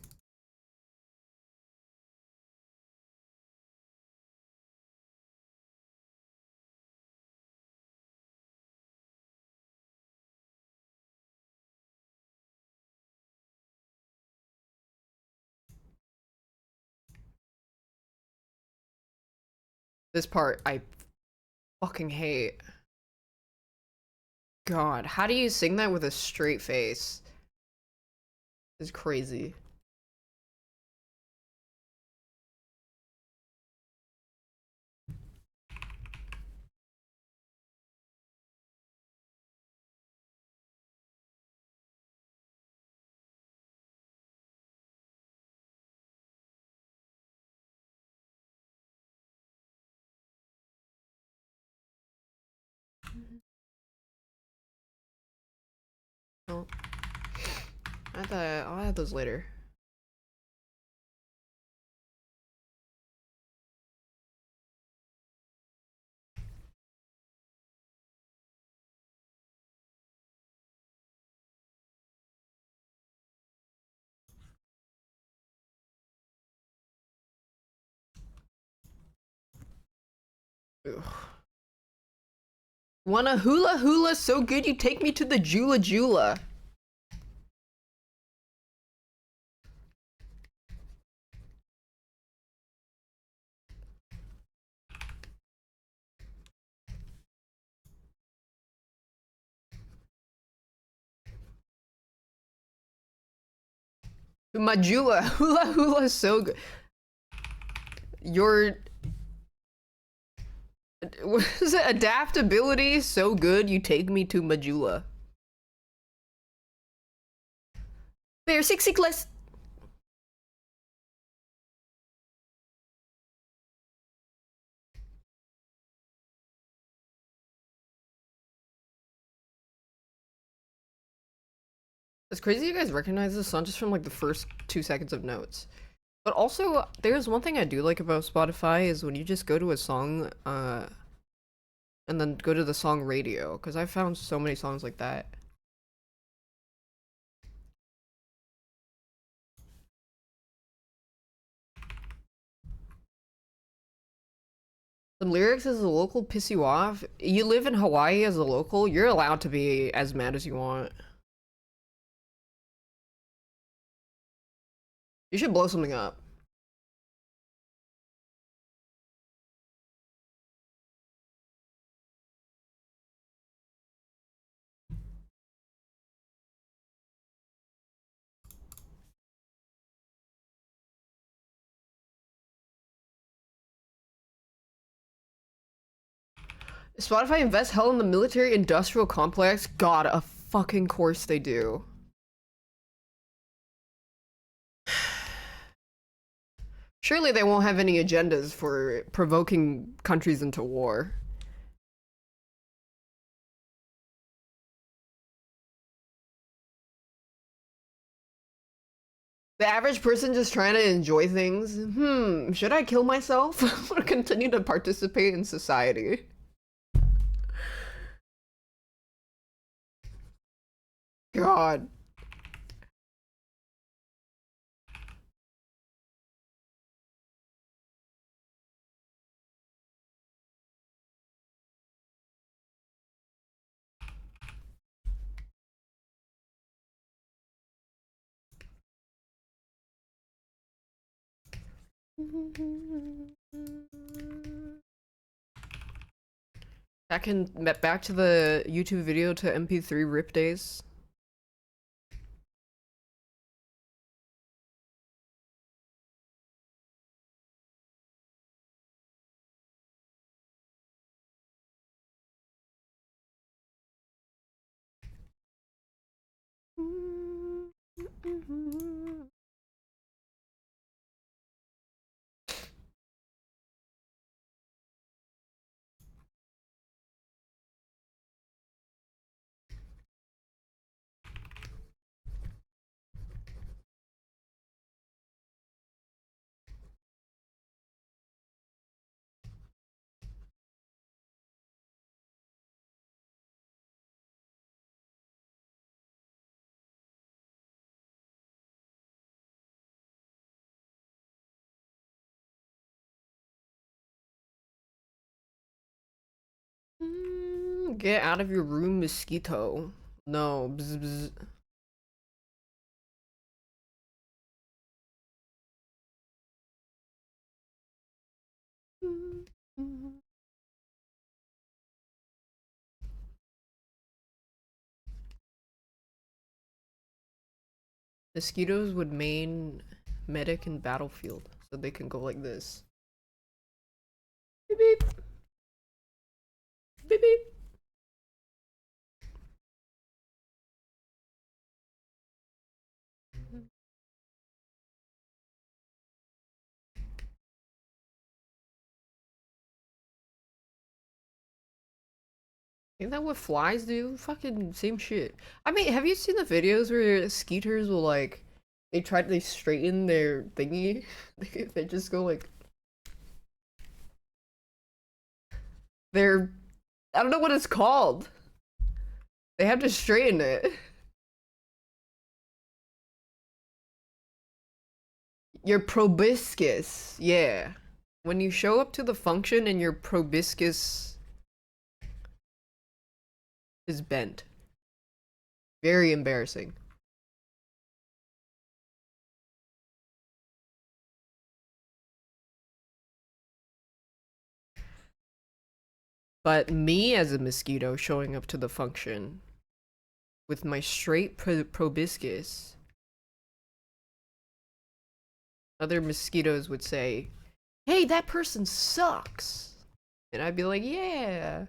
This part I fucking hate. God, how do you sing that with a straight face? It's crazy. Oh, I'll add those later. Ugh. Wanna hula hula so good you take me to the Jula Jula. Majula, hula hula so good. Your what is it? Adaptability so good you take me to Majula. Bear 60 less. It's crazy you guys recognize this song just from like the first 2 seconds of notes. But also, there's one thing I do like about Spotify is when you just go to a song, and then go to the song radio, because I found so many songs like that. The lyrics as a local piss you off. You live in Hawaii as a local, you're allowed to be as mad as you want. You should blow something up. Spotify invests hell in the military industrial complex? God, a fucking course they do. Surely they won't have any agendas for provoking countries into war. The average person just trying to enjoy things. Should I kill myself or continue to participate in society? God. Back to the YouTube video to MP3 rip days. Get out of your room, mosquito. No, bzz, bzz. Mosquitoes would main medic in battlefield, so they can go like this. Beep beep. Beep beep. Ain't that what flies do? Fucking same shit. I mean, have you seen the videos where skeeters will like, they straighten their thingy? They just go like, they're, I don't know what it's called. They have to straighten it. Your proboscis, yeah. When you show up to the function and your proboscis is bent. Very embarrassing. But me as a mosquito showing up to the function with my straight proboscis, other mosquitoes would say, "Hey, that person sucks." And I'd be like, "Yeah."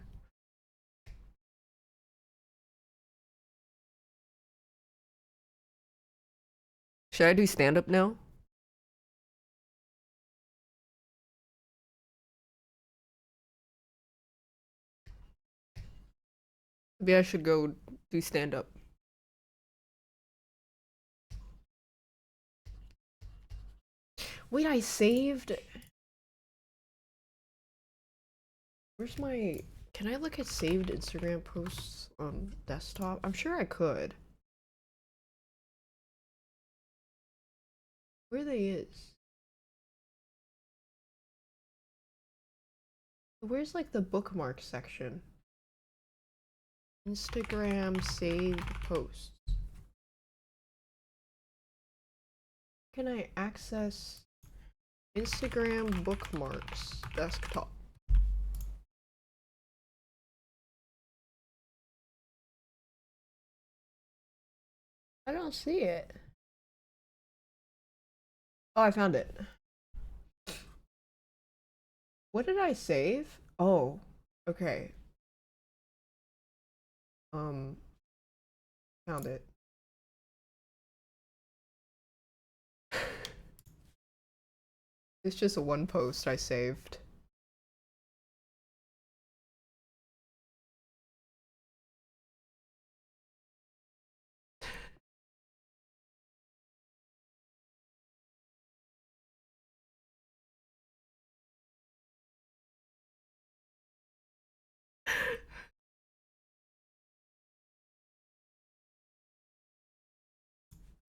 Should I do stand up now? Maybe I should go do stand up. Wait, I saved. Where's my. Can I look at saved Instagram posts on desktop? I'm sure I could. Where they is? Where's like the bookmark section? Instagram saved posts. Can I access Instagram bookmarks desktop? I don't see it. Oh, I found it. What did I save? Oh, okay. Found it. It's just a one post I saved.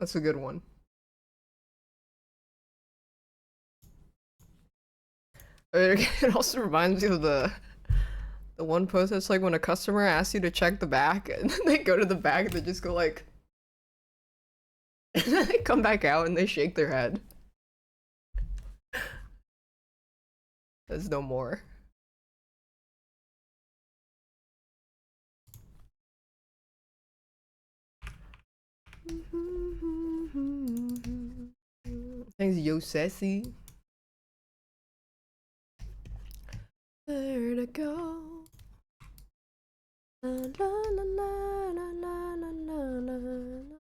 That's a good one. It also reminds me of the one post that's like when a customer asks you to check the back and then they go to the back and they just go like and then they come back out and they shake their head. There's no more. Thanks, Yo Sassy. Where to go? La la la la la la la la la.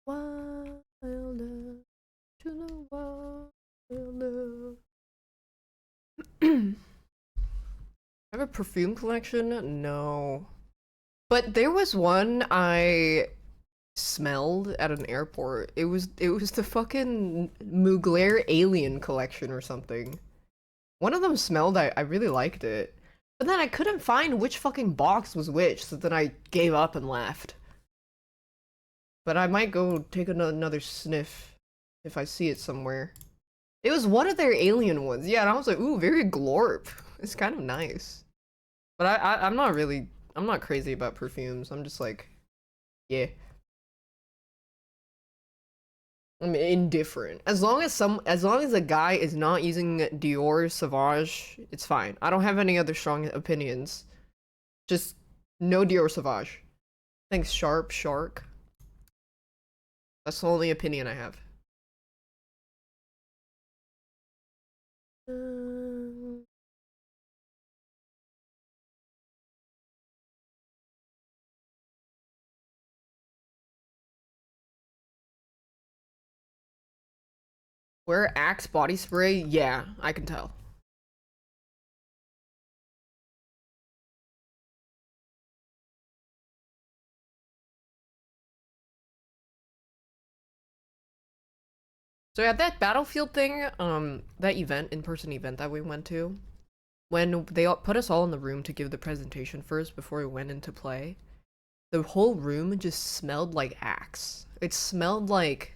Wilder to the wilder. I have a perfume collection? No. But there was one I smelled at an airport. It was the fucking Mugler alien collection or something. One of them smelled, I really liked it. But then I couldn't find which fucking box was which, so then I gave up and left. But I might go take another sniff if I see it somewhere. It was one of their alien ones, yeah, and I was like, ooh, very glorp. It's kind of nice. But I'm not really, I'm not crazy about perfumes. I'm just like, yeah. I'm indifferent. As long as a guy is not using Dior Sauvage, it's fine. I don't have any other strong opinions. Just no Dior Sauvage. Thanks, Sharp Shark. That's the only opinion I have. Wear Axe body spray? Yeah, I can tell. So at that Battlefield thing, that event, in-person event that we went to, when they put us all in the room to give the presentation first before we went into play, the whole room just smelled like Axe. It smelled like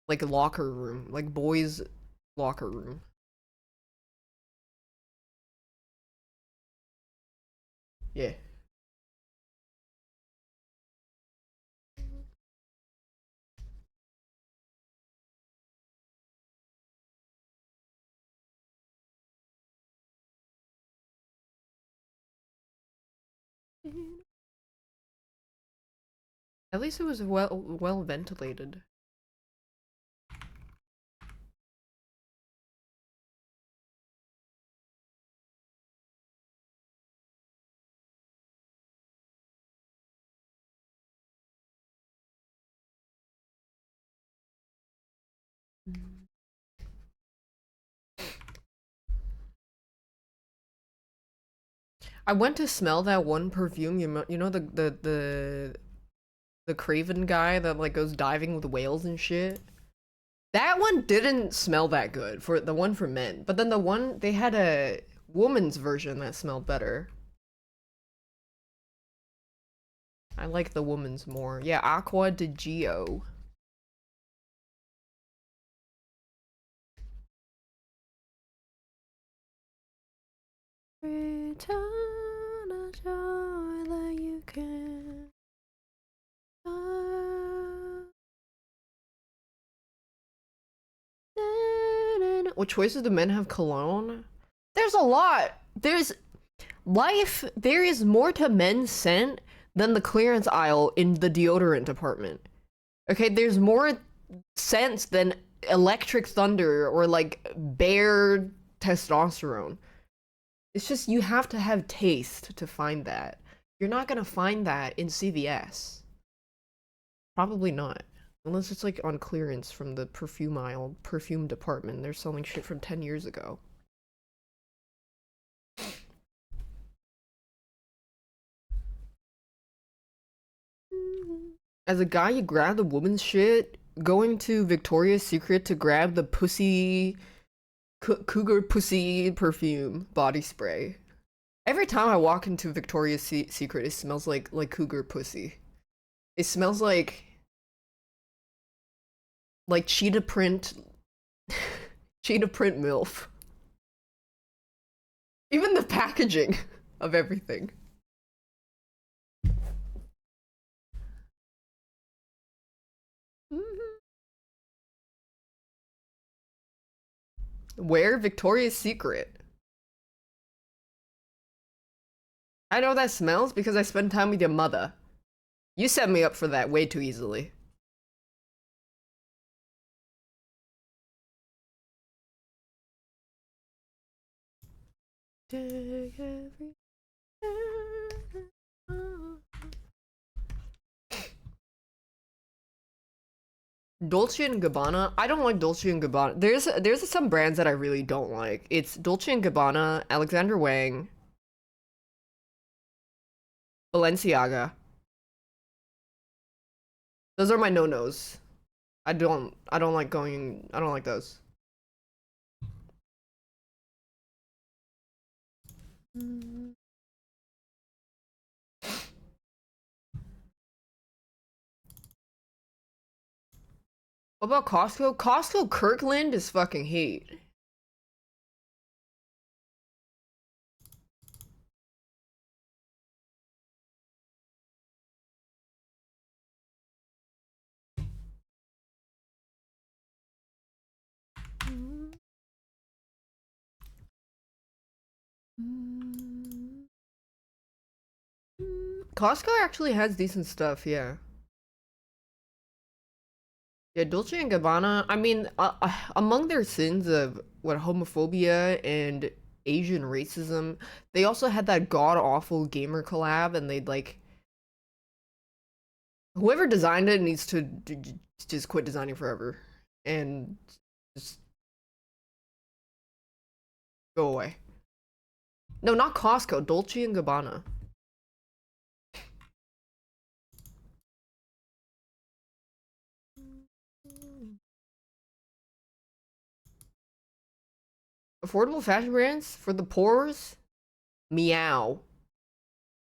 a locker room, like boys' locker room. Yeah. At least it was well ventilated. I went to smell that one perfume. You know the Craven guy that like goes diving with whales and shit. That one didn't smell that good for the one for men, but then the one they had a woman's version that smelled better. I like the woman's more. Yeah, Aqua de Gio. Return a joy that you can. What choices do men have cologne? There's a lot. There is more to men's scent than the clearance aisle in the deodorant department. Okay, there's more scents than electric thunder or like bare testosterone. It's just you have to have taste to find that. You're not gonna find that in CVS. Probably not. Unless it's like on clearance from the perfume aisle, perfume department. They're selling shit from 10 years ago. As a guy, you grab the woman's shit, going to Victoria's Secret to grab the pussy, cougar pussy perfume body spray. Every time I walk into Victoria's Secret, it smells like cougar pussy. It smells like cheetah print, cheetah print MILF. Even the packaging of everything. Where? Victoria's Secret. I know that smells because I spend time with your mother. You set me up for that way too easily. Dolce and Gabbana. I don't like Dolce and Gabbana. There's some brands that I really don't like. It's Dolce and Gabbana, Alexander Wang, Balenciaga. Those are my no-nos. I don't like going. I don't like those. What about Costco? Costco Kirkland is fucking heat. Costco actually has decent stuff, yeah. Yeah, Dolce and Gabbana. I mean, among their sins of what homophobia and Asian racism, they also had that god awful gamer collab, and they'd like whoever designed it needs to just quit designing forever and just go away. No, not Costco. Dolce and Gabbana. Affordable fashion brands for the poors. Meow.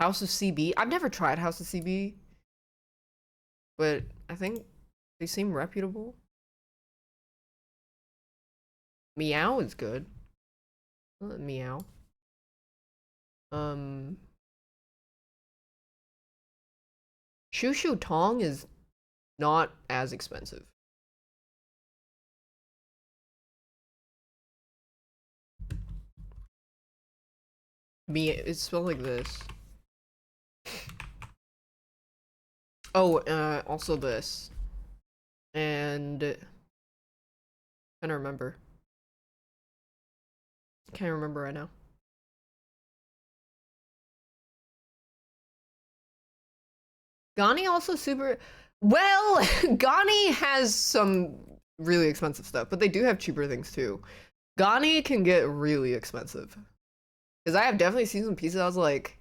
House of CB. I've never tried House of CB, but I think they seem reputable. Meow is good. Meow. Um, Shu Shu Tong is not as expensive. Me, it smells like this. Oh, also this. And can't remember. Can't remember right now. Gani also super. Well, Gani has some really expensive stuff, but they do have cheaper things too. Gani can get really expensive. Because I have definitely seen some pieces I was like,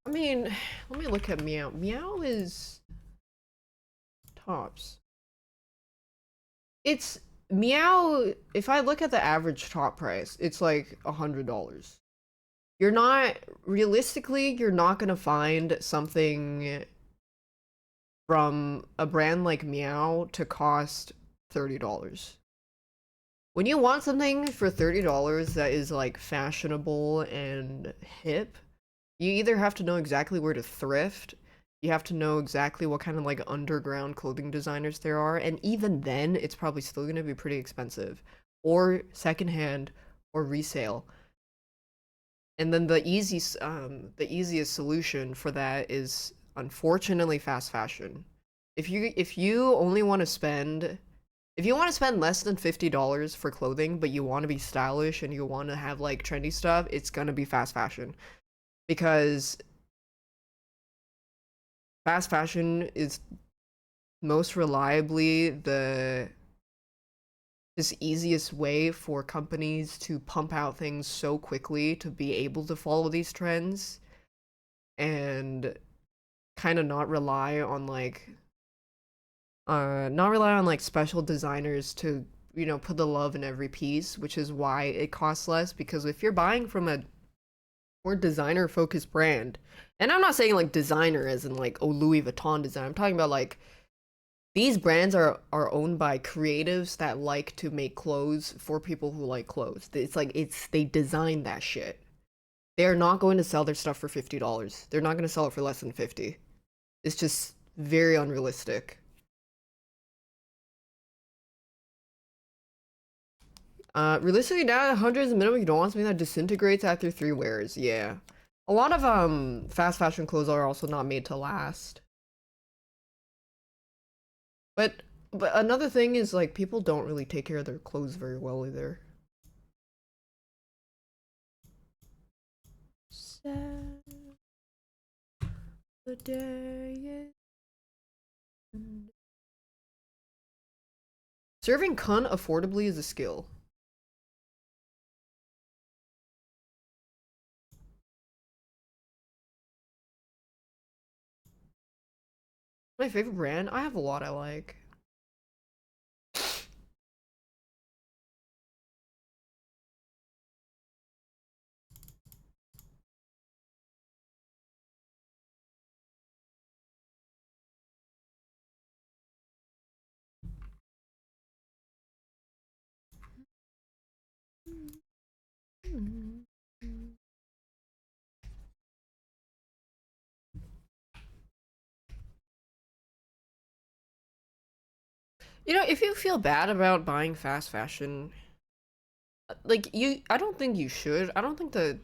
I mean, let me look at Meow. Meow is tops. It's Meow. If I look at the average top price, it's like $100. You're not realistically, you're not gonna find something from a brand like Meow to cost $30. When you want something for $30 that is like fashionable and hip, you either have to know exactly where to thrift, you have to know exactly what kind of like underground clothing designers there are, and even then it's probably still going to be pretty expensive, or secondhand or resale. And then the easiest solution for that is unfortunately fast fashion. If you only want to spend if you want to spend less than $50 for clothing, but you want to be stylish and you want to have like trendy stuff, it's gonna be fast fashion. Because fast fashion is most reliably the easiest way for companies to pump out things so quickly to be able to follow these trends and kind of not rely on like special designers to put the love in every piece, which is why it costs less. Because if you're buying from a more designer focused brand, and I'm not saying like designer as in like Louis Vuitton design, I'm talking about like these brands are owned by creatives that like to make clothes for people who like clothes. It's like they design that shit. They're not going to sell their stuff for $50. They're not going to sell it for less than 50. It's just very unrealistic. Realistically, now 100 is the minimum. You don't want something that disintegrates after 3 wears. Yeah. A lot of fast fashion clothes are also not made to last. But another thing is like people don't really take care of their clothes very well either. Sad the day is... Serving cunt affordably is a skill. My favorite brand? I have a lot I like. If you feel bad about buying fast fashion, like I don't think you should. I don't think the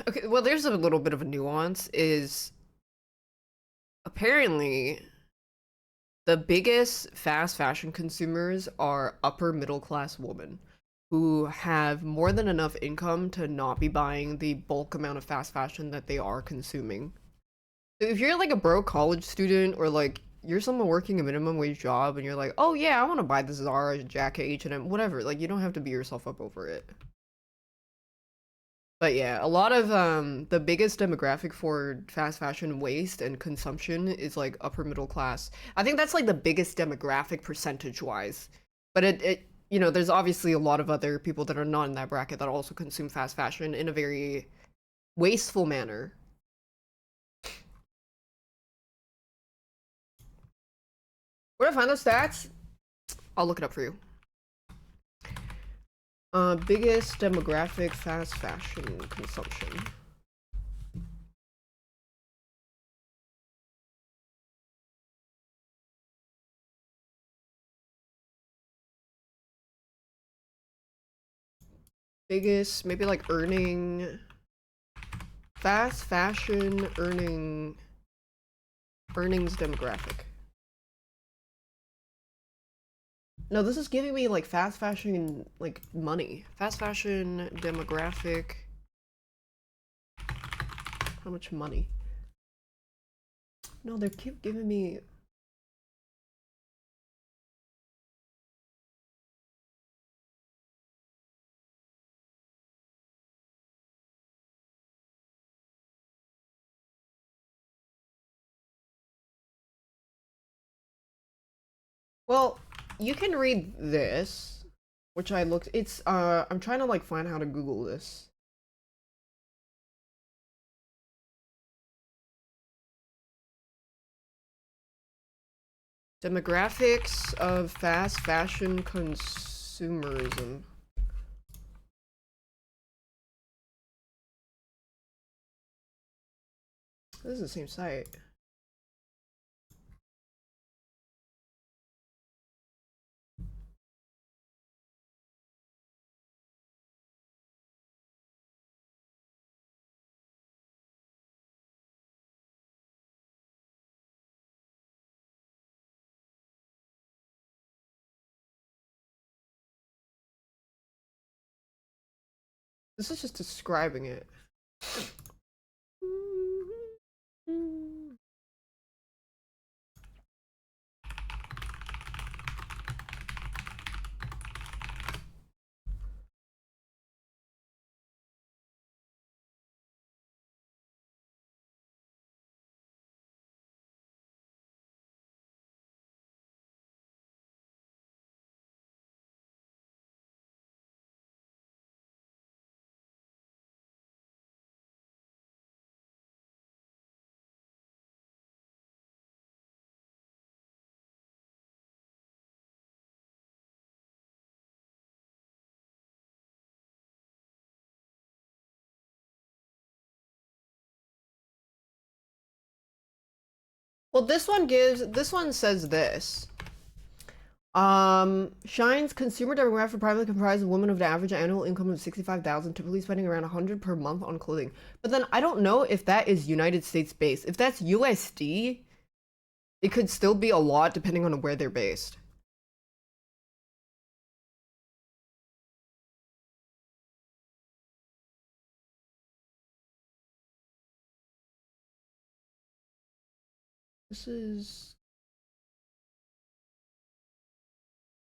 Okay, well, there's a little bit of a nuance is apparently the biggest fast fashion consumers are upper middle class women who have more than enough income to not be buying the bulk amount of fast fashion that they are consuming. So if you're like a broke college student or like you're someone working a minimum wage job and you're like, oh yeah, I want to buy this Zara jacket, H&M, whatever, like you don't have to beat yourself up over it. But yeah, a lot of the biggest demographic for fast fashion waste and consumption is like upper middle class. I think that's like the biggest demographic percentage wise. But there's obviously a lot of other people that are not in that bracket that also consume fast fashion in a very wasteful manner. Where do I find those stats? I'll look it up for you. Biggest demographic fast fashion consumption. Biggest, maybe like fast fashion earnings demographic. No, this is giving me like fast fashion like money. Fast fashion demographic. How much money? No, they keep giving me. Well, you can read this, which I looked. It's I'm trying to like find how to Google this. Demographics of fast fashion consumerism. This is the same site. This is just describing it. Well, this one says this. Shine's consumer demographic primarily comprised of women of the average annual income of 65,000, typically spending around 100 per month on clothing. But then I don't know if that is United States based. If that's USD, it could still be a lot depending on where they're based. This is...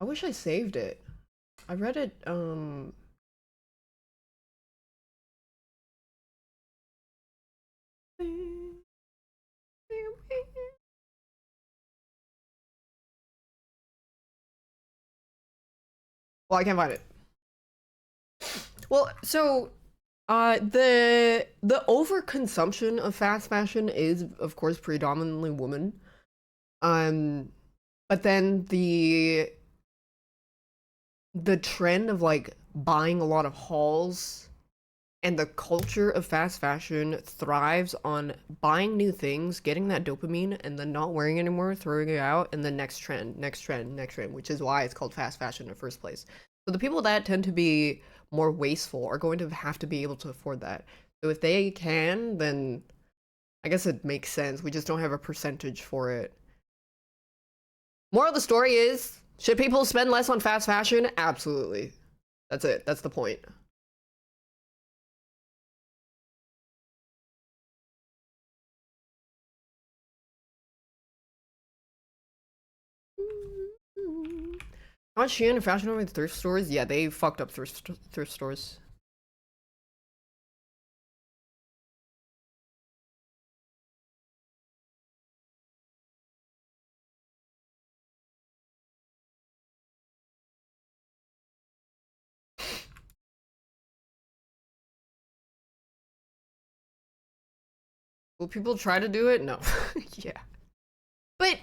I wish I saved it. I read it, Well, I can't find it. Well, so the overconsumption of fast fashion is of course predominantly women. But then the trend of like buying a lot of hauls and the culture of fast fashion thrives on buying new things, getting that dopamine, and then not wearing it anymore, throwing it out, and the next trend, next trend, next trend, which is why it's called fast fashion in the first place. So the people that tend to be more wasteful are going to have to be able to afford that. So if they can, then I guess it makes sense. We just don't have a percentage for it. Moral of the story is, should people spend less on fast fashion? Absolutely. That's it. That's the point. On Shein and Fashion Over thrift stores, yeah, they fucked up thrift stores. Will people try to do it? No. Yeah. But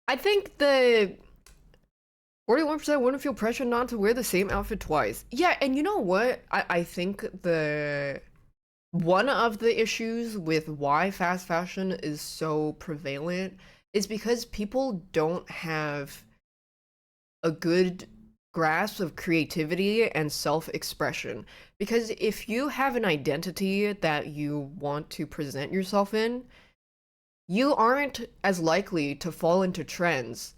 I think the 41% wouldn't feel pressured not to wear the same outfit twice. Yeah, and you know what? I think one of the issues with why fast fashion is so prevalent is because people don't have a good grasp of creativity and self-expression. Because if you have an identity that you want to present yourself in, you aren't as likely to fall into trends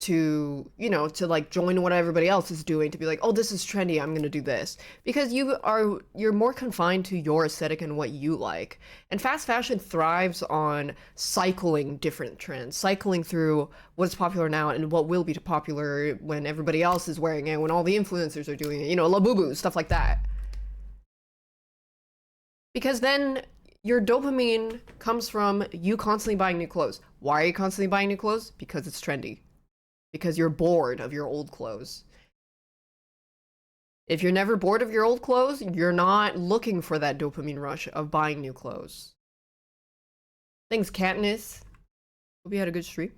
to, you know, to like join what everybody else is doing, to be like, oh, this is trendy, I'm gonna do this. Because you're more confined to your aesthetic and what you like. And fast fashion thrives on cycling different trends, cycling through what's popular now and what will be popular when everybody else is wearing it, when all the influencers are doing it, you know, Labubu, stuff like that. Because then your dopamine comes from you constantly buying new clothes. Why are you constantly buying new clothes? Because it's trendy. Because you're bored of your old clothes. If you're never bored of your old clothes, you're not looking for that dopamine rush of buying new clothes. Thanks, Katniss. Hope you had a good stream.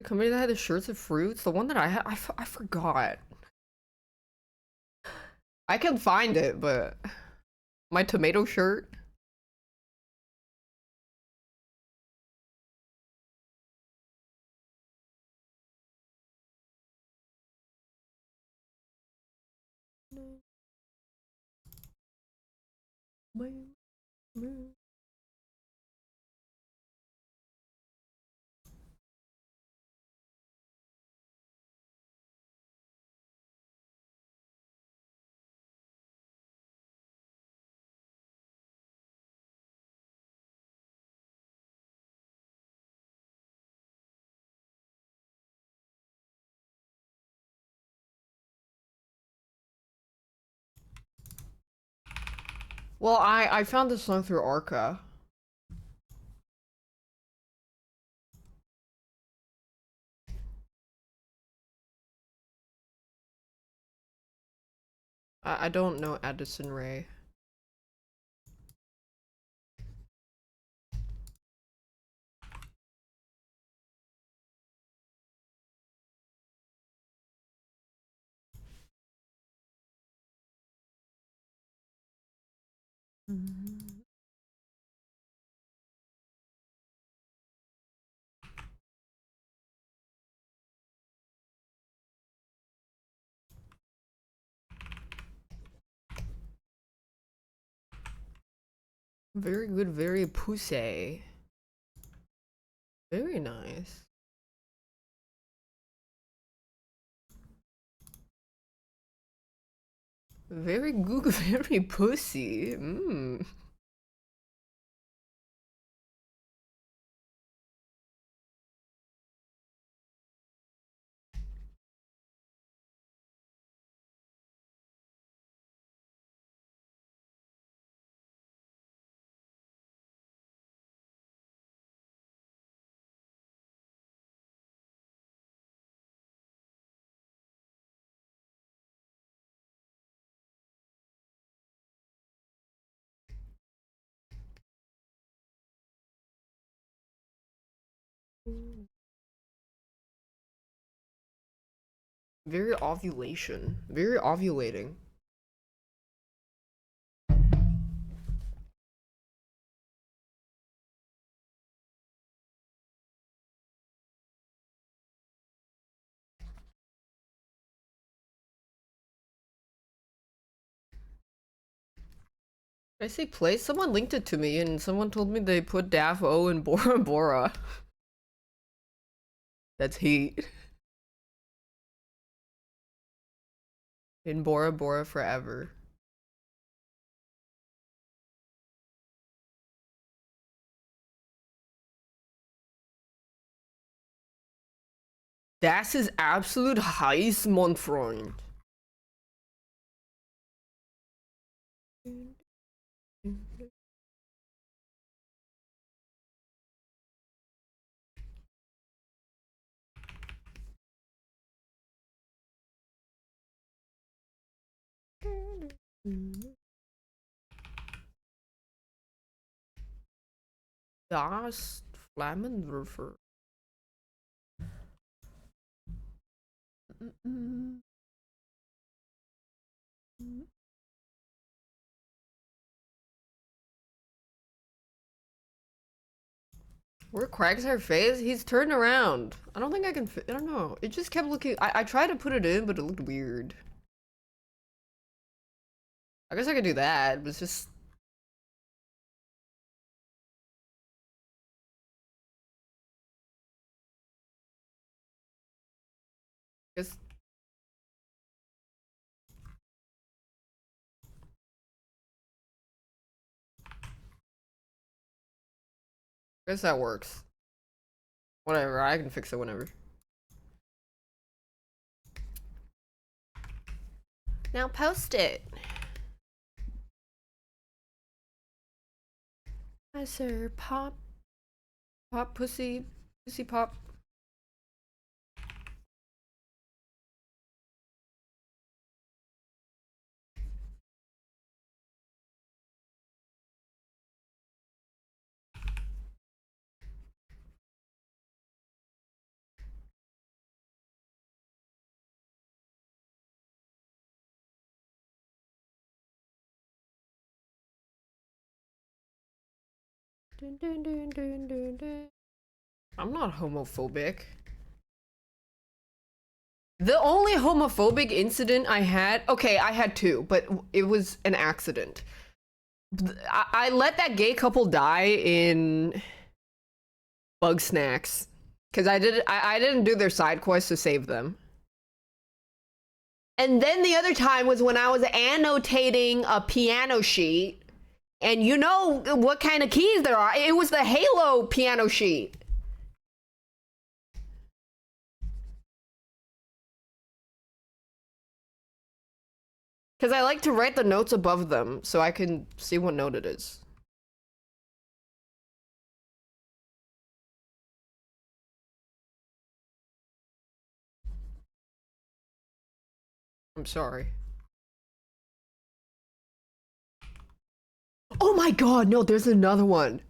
The company that had the shirts of fruits, the one that I had, I forgot. I can find it, but my tomato shirt. Well, I found this song through Arca. I don't know Addison Rae. Very good, very pussy. Very nice. Very good, very pussy. Mmm. Very ovulation. Very ovulating. I say place? Someone linked it to me and someone told me they put Daph O in Bora Bora. That's heat. In Bora Bora forever. Das ist absolut heiß, mein Freund. Das Flammenwerfer. Where cracks her face? He's turned around. I don't think I can I don't know. It just kept looking. I tried to put it in, but it looked weird. I guess I could do that, but it's just. Guess, guess that works. Whatever, I can fix it whenever. Now post it. I sir, pop. Pop pussy. Pussy pop. Dun, dun, dun, dun, dun, dun. I'm not homophobic. The only homophobic incident I had, okay, I had two, but it was an accident. I let that gay couple die in Bug Snacks because I didn't do their side quest to save them. And then the other time was when I was annotating a piano sheet, and you know what kind of keys there are. It was the Halo piano sheet. Because I like to write the notes above them so I can see what note it is. I'm sorry. Oh my god, no, there's another one.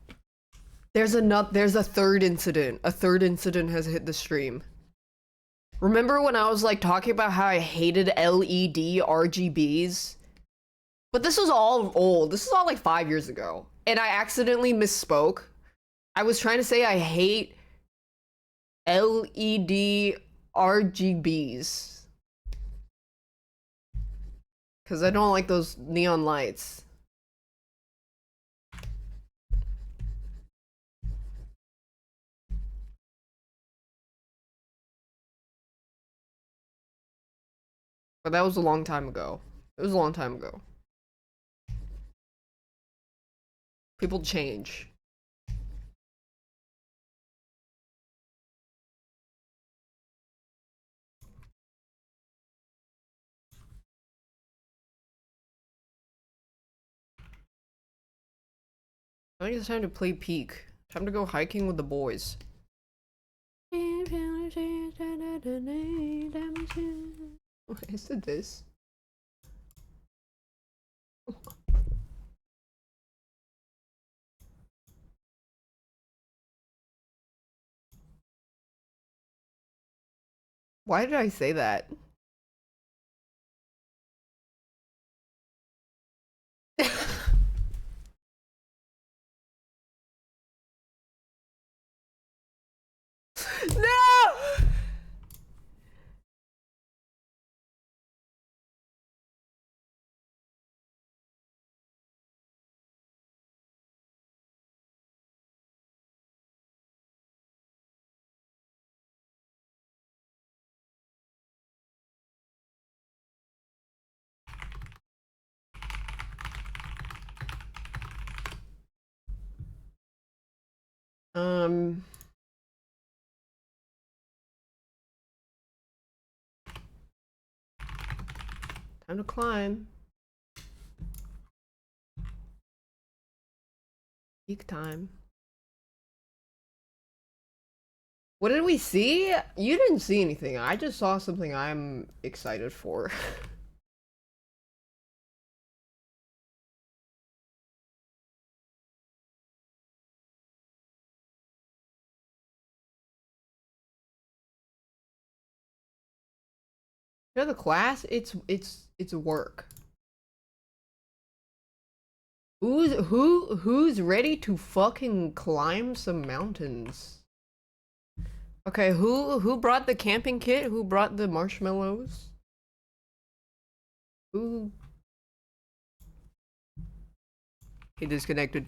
There's a third incident. A third incident has hit the stream. Remember when I was like talking about how I hated LED RGBs? But this was all old. This is all like 5 years ago. And I accidentally misspoke. I was trying to say I hate LED RGBs. Because I don't like those neon lights. But that was a long time ago. It was a long time ago. People change. I think it's time to play Peak. Time to go hiking with the boys. Is it this? Why did I say that? No! Um, time to climb. Peak time. What did we see? You didn't see anything. I just saw something I'm excited for. You know, the class, it's work. Who's ready to fucking climb some mountains? Okay, who brought the camping kit? Who brought the marshmallows? Who? He disconnected.